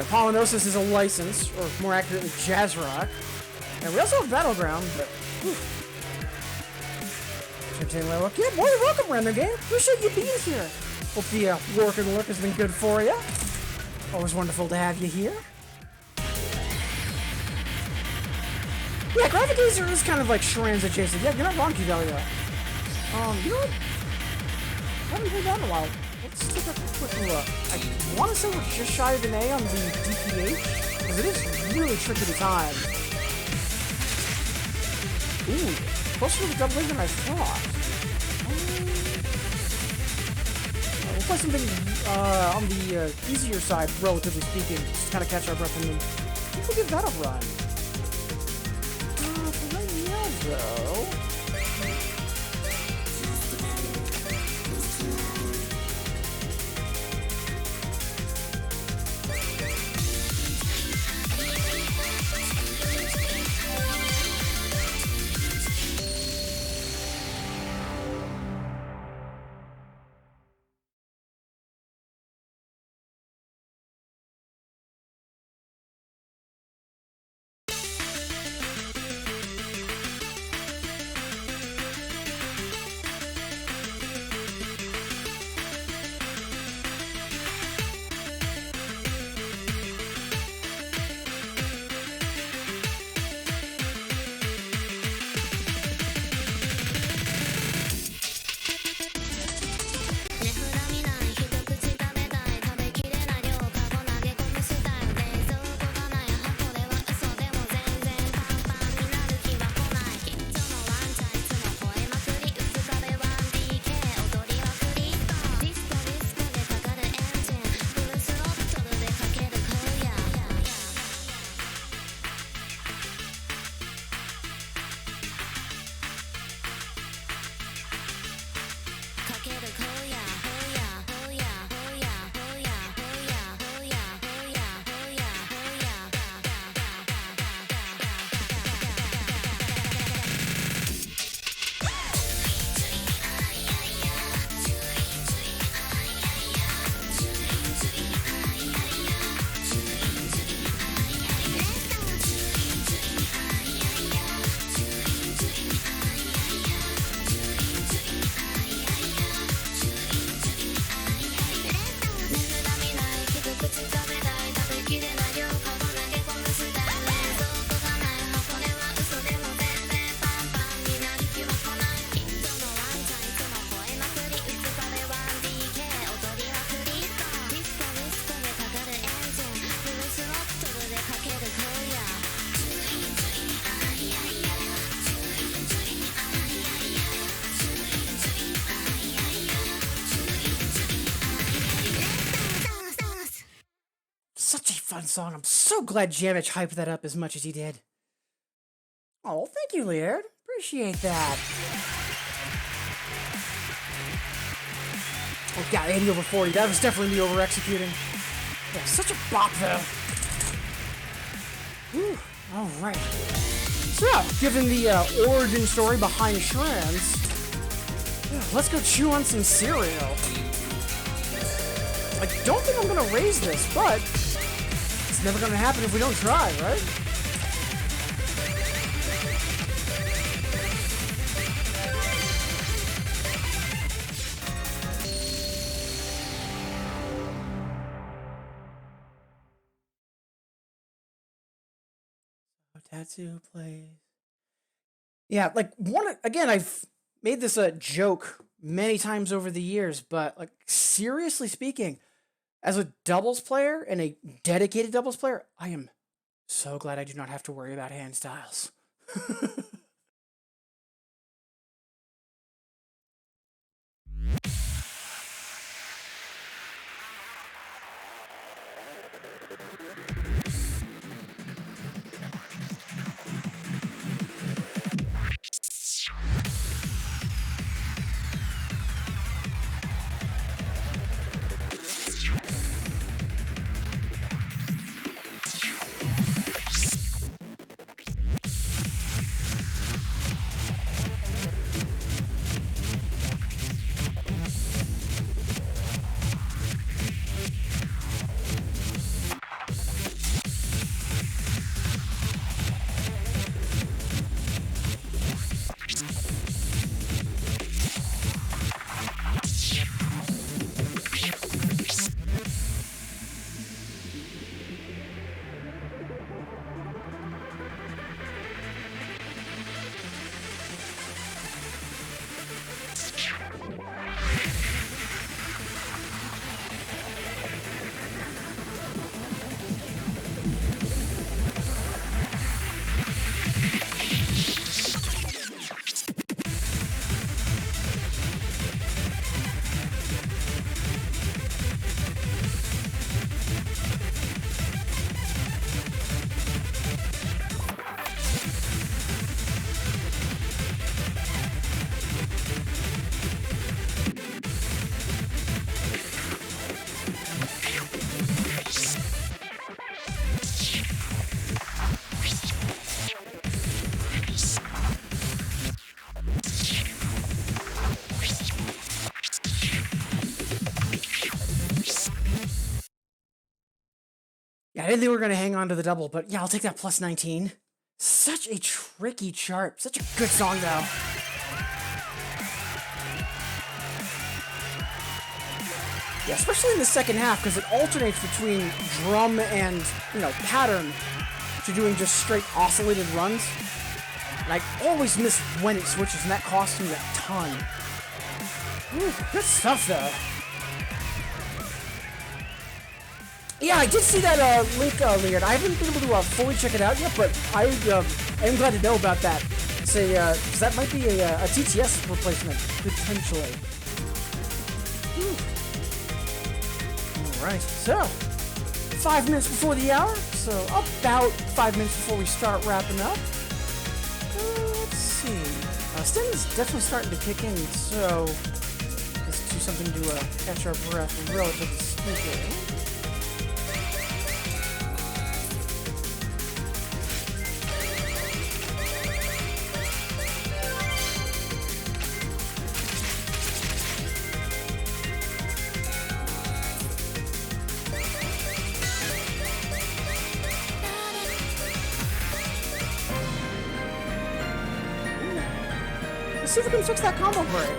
Polynosis is a license, or more accurately, jazz rock. And we also have Battleground, but, yeah, more than welcome, Random Game. Appreciate you being here. Hope the work and work has been good for you. Always wonderful to have you here. Yeah, Graphic Gazer is kind of like Shran's adjacent. Yeah, you're not wrong, Cuvelia. You know what? I haven't heard that in a while. Let's take a quick look. I want to say we're just shy of an A on the DPH, because it is really tricky to time. Ooh, closer to the double than I thought. play something on the easier side, relatively speaking, just to kind of catch our breath, and then I think we'll give that a run. For right now, though. Such a fun song. I'm so glad Jamich hyped that up as much as he did. Oh, thank you, Laird. Appreciate that. Oh, God, 80 over 40. That was definitely me over executing. Yeah, such a bop, though. Whew. All right. So, given the origin story behind Shrams, let's go chew on some cereal. I don't think I'm gonna raise this, but it's never gonna happen if we don't try, right? Tattoo plays. Yeah, like again, I've made this a joke many times over the years, but like seriously speaking, as a doubles player and a dedicated doubles player, I am so glad I do not have to worry about hand styles. Yeah, I didn't think we were going to hang on to the double, but yeah, I'll take that plus 19. Such a tricky chart. Such a good song, though. Yeah, especially in the second half, because it alternates between drum and, pattern to doing just straight oscillated runs. And I always miss when it switches, and that costs me a ton. Ooh, good stuff, though. Yeah, I did see that link, Leonard. I haven't been able to fully check it out yet, but I am glad to know about that. Say, because that might be a TTS replacement, potentially. Alright, so 5 minutes before the hour, so about 5 minutes before we start wrapping up. Let's see. Stem's definitely starting to kick in, so let's do something to catch our breath relatively speaking. Let's see if we can fix that combo break.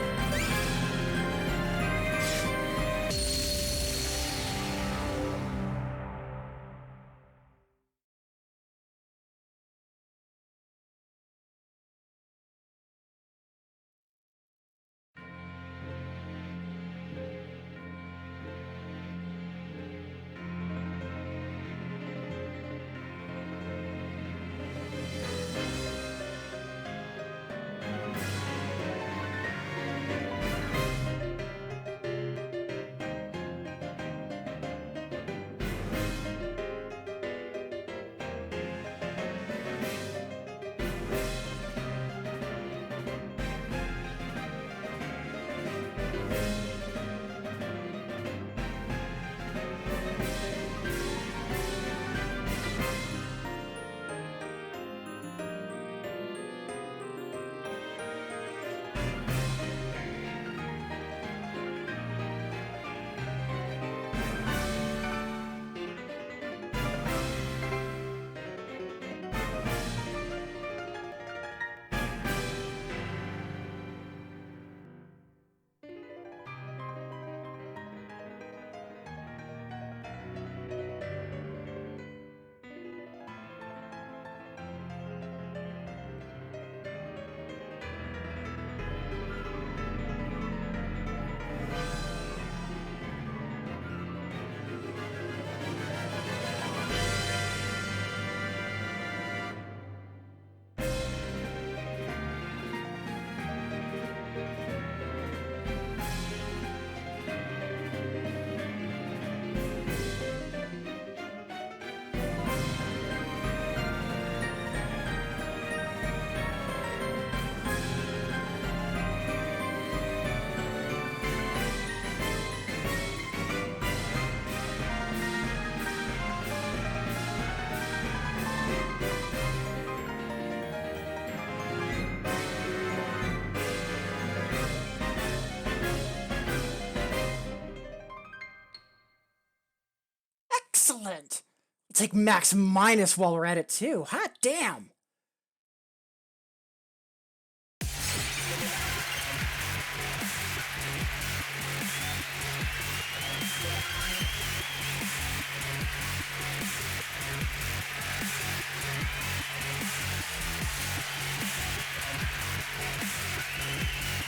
Excellent! I'll take max minus while we're at it, too. Hot damn!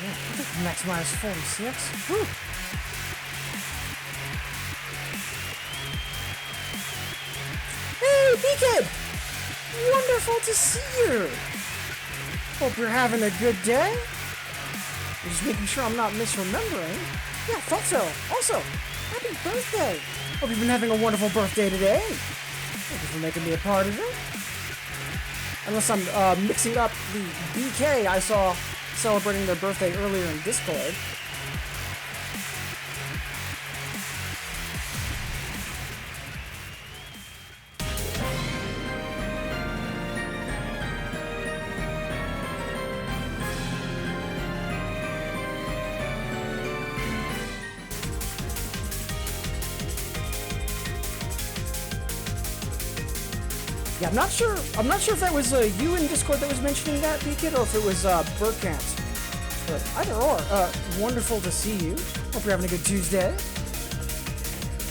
Yeah, I'll take max minus 46. Whew. Hey, B-Kid! Wonderful to see you! Hope you're having a good day. I'm just making sure I'm not misremembering. Yeah, thought so. Also, happy birthday! Hope you've been having a wonderful birthday today. Thank you for making me a part of it. Unless I'm mixing up the BK I saw celebrating their birthday earlier in Discord. Yeah, I'm not sure. I'm not sure if that was you in Discord that was mentioning that, Beacon, or if it was Burkant. But either or, wonderful to see you. Hope you're having a good Tuesday.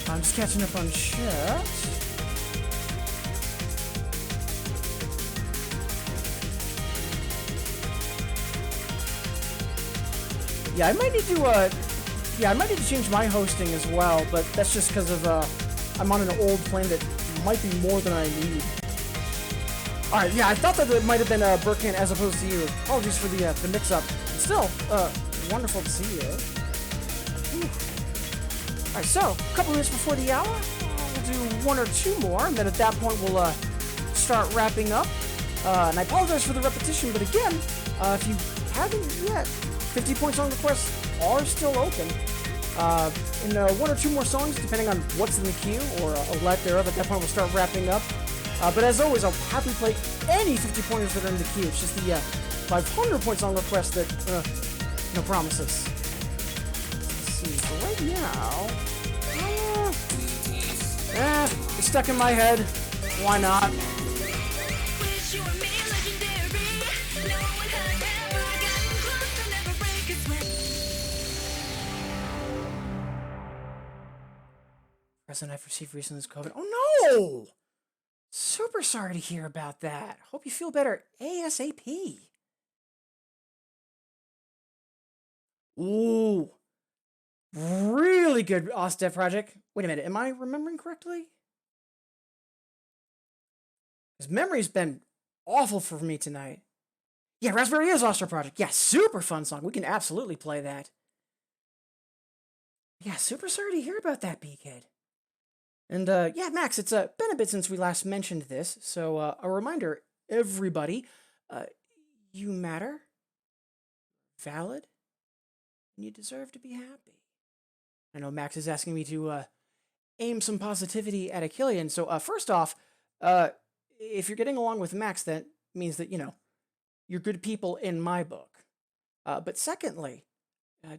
I'm just catching up on chat. Yeah, I might need to. Yeah, I might need to change my hosting as well, but that's just because of I'm on an old plan that might be more than I need. All right, yeah, I thought that it might have been Burkant as opposed to you. Apologies for the mix-up. Still, wonderful to see you. Whew. All right, so a couple minutes before the hour, we'll do one or two more, and then at that point we'll start wrapping up. And I apologize for the repetition, but again, if you haven't yet, 50 point song requests are still open. In one or two more songs, depending on what's in the queue or a lack thereof, at that point we'll start wrapping up. But as always, I'll happily play any 50 pointers that are in the queue. It's just the 500 point song request that no promises. Let's see. For right now, it's stuck in my head. Why not? Wish you were me, legendary. No one had ever gotten close to never break a sweat. President I've received recently is COVID. Oh no! Super sorry to hear about that. Hope you feel better ASAP. Ooh. Really good Ostef project. Wait a minute, am I remembering correctly? His memory's been awful for me tonight. Yeah, Raspberry is Ostef project. Yeah, super fun song. We can absolutely play that. Yeah, super sorry to hear about that, B-Kid. And, yeah, Max, it's been a bit since we last mentioned this, so a reminder, everybody, you matter, valid, and you deserve to be happy. I know Max is asking me to aim some positivity at Achillean, so first off, if you're getting along with Max, that means that, you know, you're good people in my book. But secondly,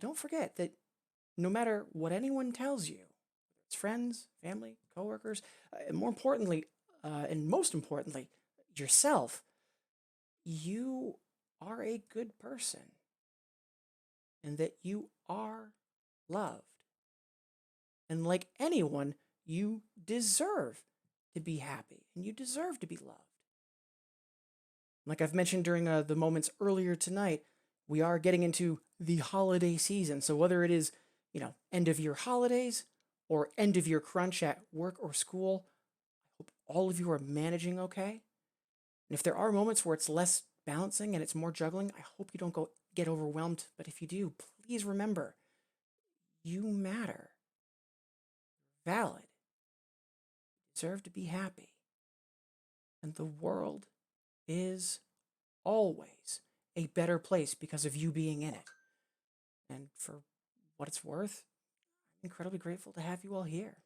don't forget that no matter what anyone tells you, it's friends, family, coworkers, and more importantly, and most importantly, yourself, you are a good person. And that you are loved. And like anyone, you deserve to be happy. And you deserve to be loved. Like I've mentioned during the moments earlier tonight, we are getting into the holiday season. So whether it is, you know, end of year holidays, or end of year crunch at work or school, I hope all of you are managing okay. And if there are moments where it's less balancing and it's more juggling, I hope you don't get overwhelmed. But if you do, please remember, you matter. Valid. You deserve to be happy. And the world is always a better place because of you being in it. And for what it's worth, incredibly grateful to have you all here.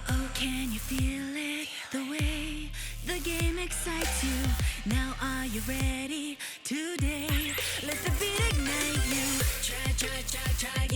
Oh, can you feel it? The way the game excites you. Now are you ready? Today, let the beat ignite you. Try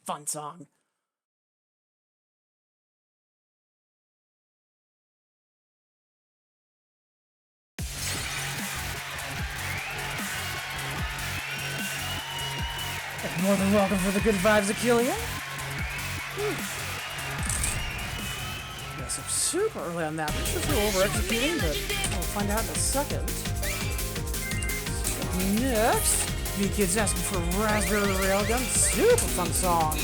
fun song. More than welcome for the good vibes, Achillia. Yes, I'm super early on that. I'm sure we're over executing, but we'll find out in a second. Next, the kids asking for Raspberry Railgun. Super fun song.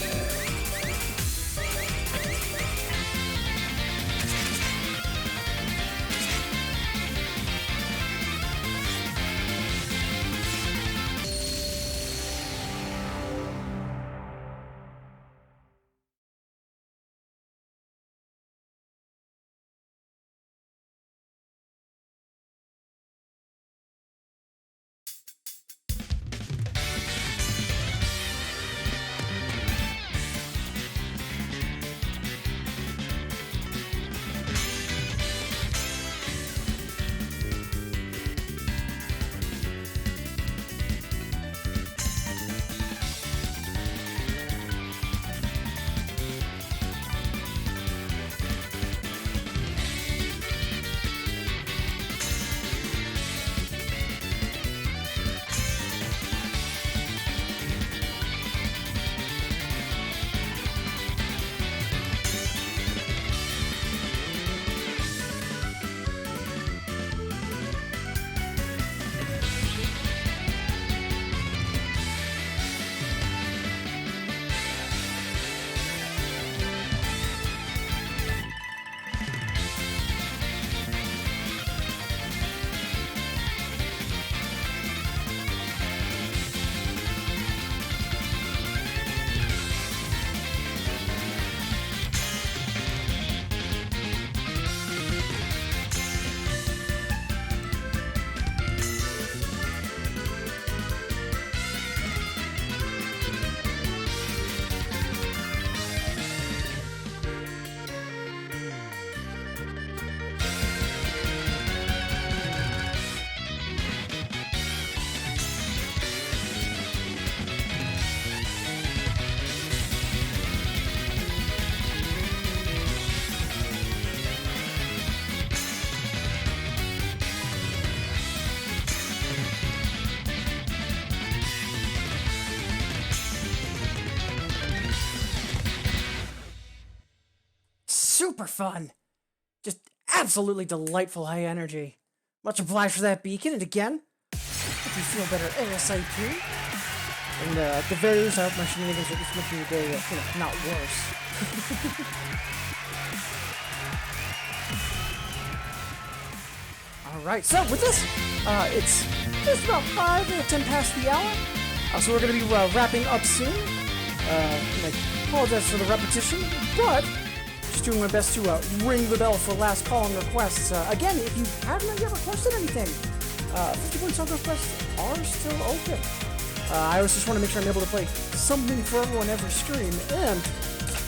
Super fun. Just absolutely delightful high energy. Much obliged for that beacon, and again, hope you feel better ASAP. And at the very least, I hope my shenanigans are just making your day, not worse. Alright, so with this, it's just about 10 past the hour. So we're going to be wrapping up soon. And I apologize for the repetition, but just doing my best to ring the bell for last call and requests. Again, if you haven't yet requested anything, 50 song requests are still open. I always just want to make sure I'm able to play something for everyone every stream, and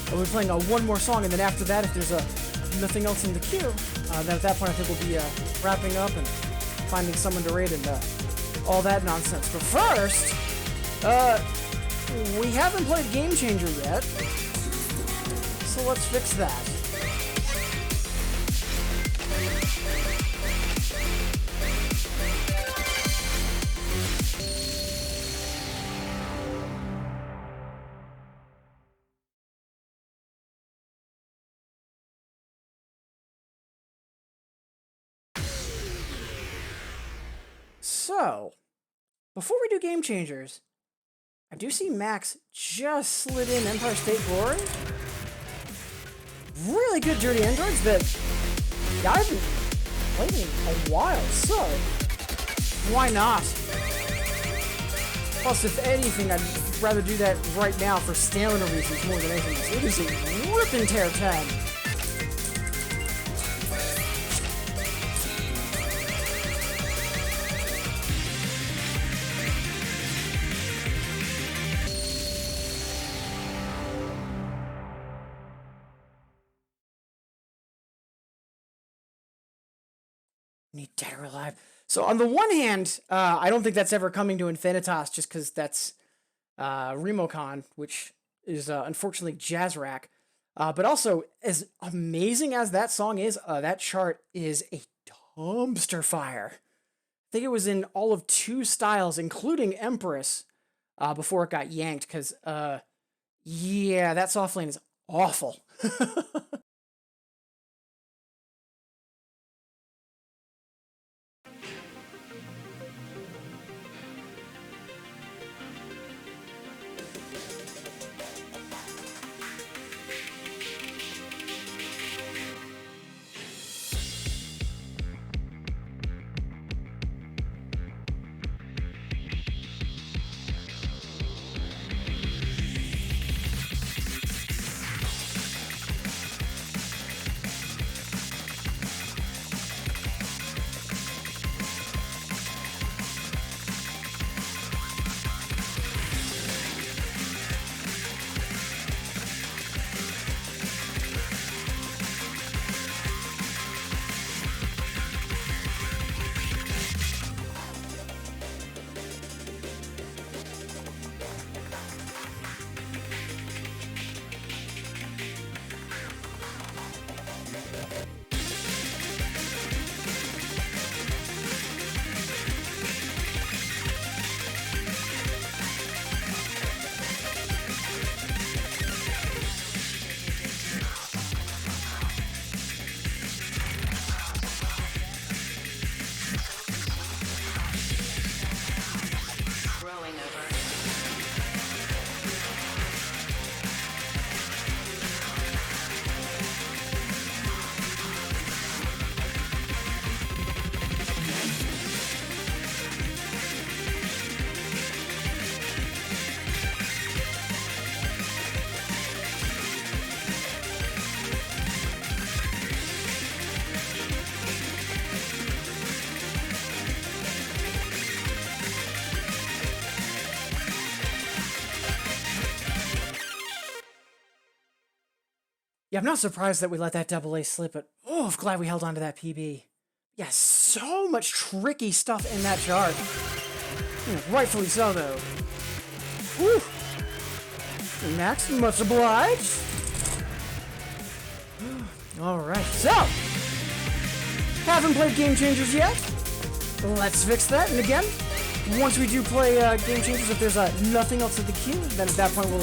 I'll be playing one more song, and then after that, if there's nothing else in the queue, then at that point I think we'll be wrapping up and finding someone to raid and all that nonsense. But first, we haven't played Game Changer yet, so let's fix that. So, before we do Game Changers, I do see Max just slid in Empire State Glory. Really good Dirty Androids that I haven't played in a while, so why not? Plus, if anything, I'd rather do that right now for stamina reasons more than anything else. It is a ripping tear 10. Need Dead or Alive. So on the one hand, I don't think that's ever coming to Infinitas just because that's Remocon, which is unfortunately Jazz Rack. But also, as amazing as that song is, that chart is a dumpster fire. I think it was in all of 2 styles, including Empress, before it got yanked, because, yeah, that soft lane is awful. Yeah, I'm not surprised that we let that double A slip, but oh, I'm glad we held on to that PB. Yeah, so much tricky stuff in that chart. Rightfully so, though. Whew. Max, much obliged. Alright, so. Haven't played Game Changers yet. Let's fix that, and again, once we do play Game Changers, if there's nothing else at the queue, then at that point we'll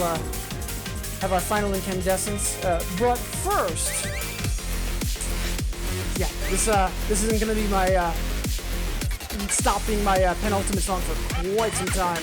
have our final incandescence. But first, yeah, this isn't gonna be my stop being my penultimate song for quite some time.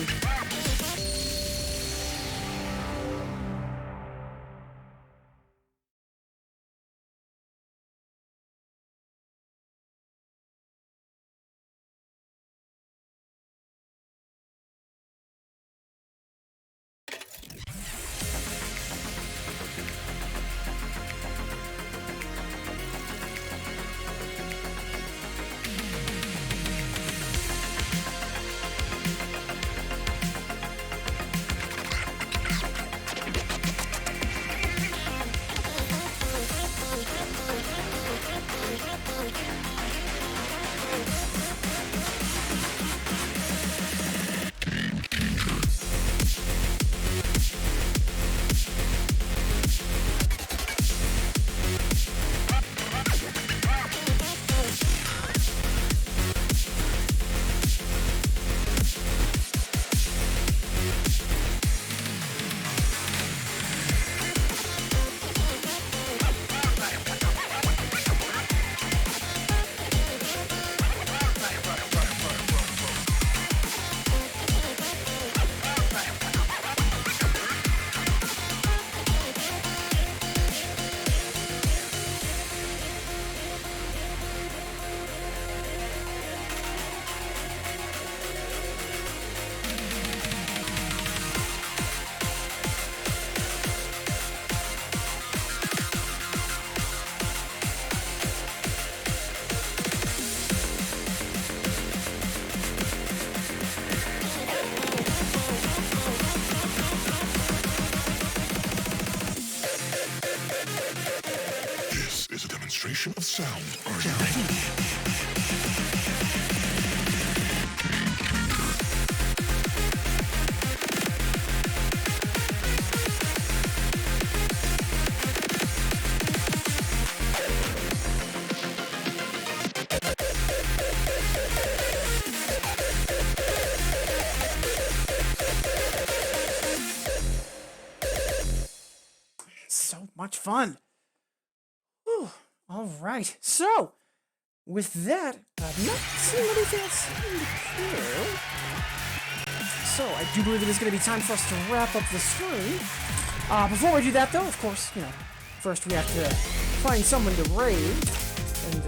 Of sound. Are you ready? so much fun. Whew. All right. So, with that, I've not seen anything else in the queue. So, I do believe it is going to be time for us to wrap up the stream. Before we do that, though, of course, first we have to find someone to raid. And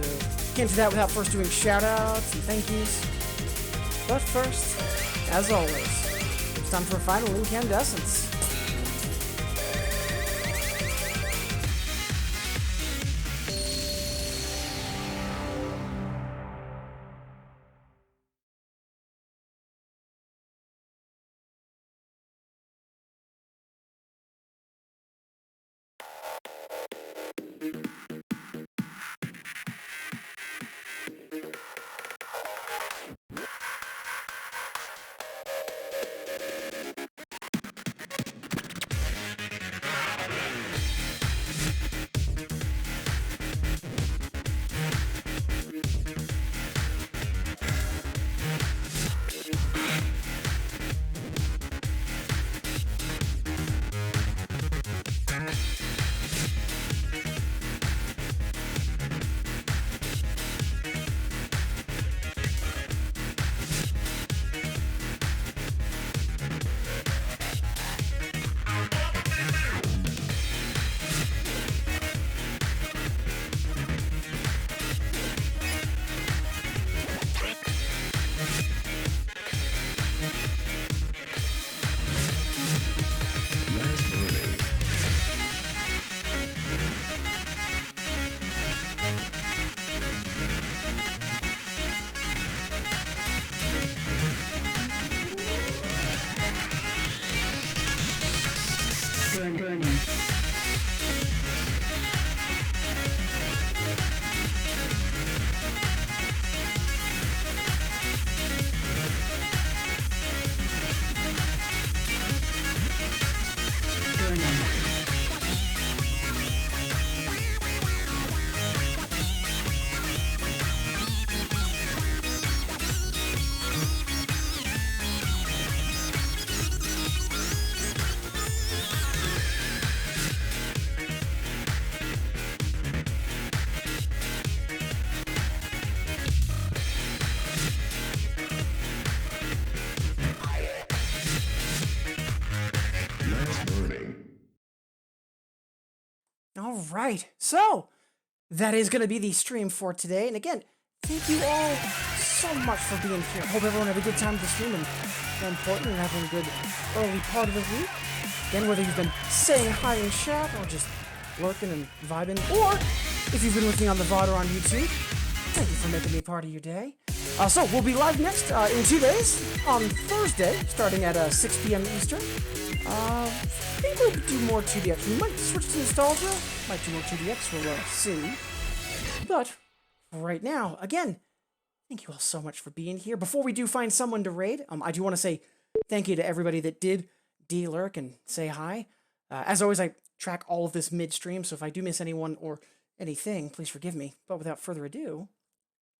can't do that without first doing shout-outs and thank yous. But first, as always, it's time for a final incandescence. All right, so that is going to be the stream for today. And again, thank you all so much for being here. Hope everyone had a good time with the stream, and more importantly, having a good early part of the week. Again, whether you've been saying hi in chat or just lurking and vibing, or if you've been looking on the VOD or on YouTube, thank you for making me part of your day. So we'll be live next in 2 days on Thursday, starting at 6 p.m. Eastern. I think we'll do more 2DX. We might switch to nostalgia. Might do more 2DX. We'll see. But for right now, again, thank you all so much for being here. Before we do find someone to raid, I do want to say thank you to everybody that did de-lurk and say hi. As always, I track all of this midstream, so if I do miss anyone or anything, please forgive me. But without further ado,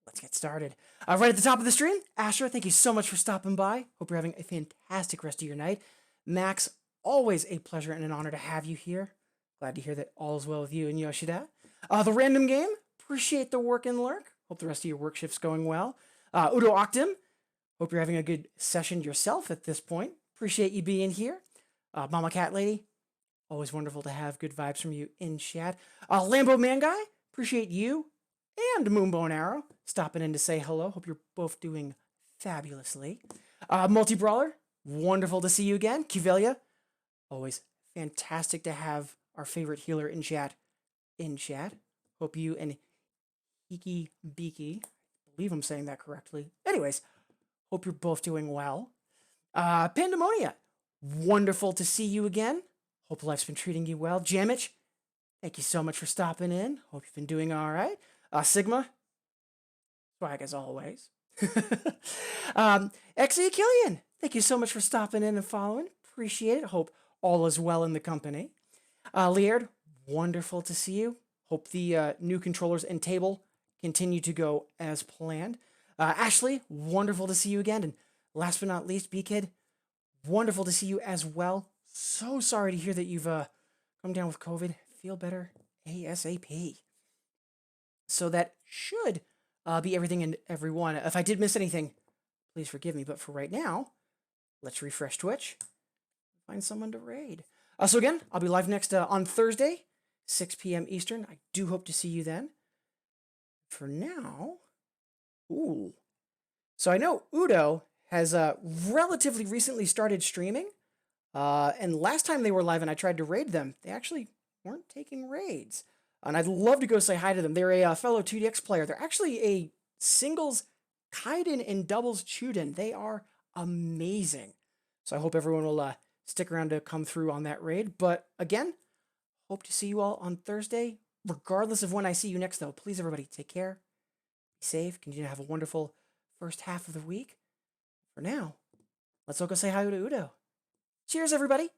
let's get started. Right at the top of the stream, Asher, thank you so much for stopping by. Hope you're having a fantastic rest of your night. Max, always a pleasure and an honor to have you here. Glad to hear that all is well with you and Yoshida. The Random Game, appreciate the work and lurk. Hope the rest of your work shift's going well. Udo Octum, hope you're having a good session yourself at this point. Appreciate you being here. Mama Cat Lady, always wonderful to have good vibes from you in chat. Lambo Man Guy, appreciate you and Moonbone Arrow stopping in to say hello. Hope you're both doing fabulously. Multi Brawler, wonderful to see you again. Kivelia, always fantastic to have our favorite healer in chat. Hope you and Hiki Beaky, I believe I'm saying that correctly. Anyways, hope you're both doing well. Pandemonia, wonderful to see you again. Hope life's been treating you well. Jamich, thank you so much for stopping in. Hope you've been doing all right. Sigma, swag as always. Xe Killian, thank you so much for stopping in and following. Appreciate it. Hope all is well in the company. Liard, wonderful to see you. Hope the new controllers and table continue to go as planned. Ashley, wonderful to see you again. And last but not least, B-Kid, wonderful to see you as well. So sorry to hear that you've come down with COVID. feel better ASAP. So that should be everything and everyone. If I did miss anything, please forgive me. But for right now, let's refresh Twitch. Find someone to raid. So again, I'll be live next on Thursday, 6 p.m. Eastern. I do hope to see you then. For now, ooh. So I know Udo has relatively recently started streaming. And last time they were live and I tried to raid them, they actually weren't taking raids. And I'd love to go say hi to them. They're a fellow 2DX player. They're actually a singles Kaiden and doubles Chuden. They are amazing. So I hope everyone will stick around to come through on that raid. But again, hope to see you all on Thursday. Regardless of when I see you next, though, please, everybody, take care. Be safe. Continue to have a wonderful first half of the week. For now, let's all go say hi to Udo. Cheers, everybody.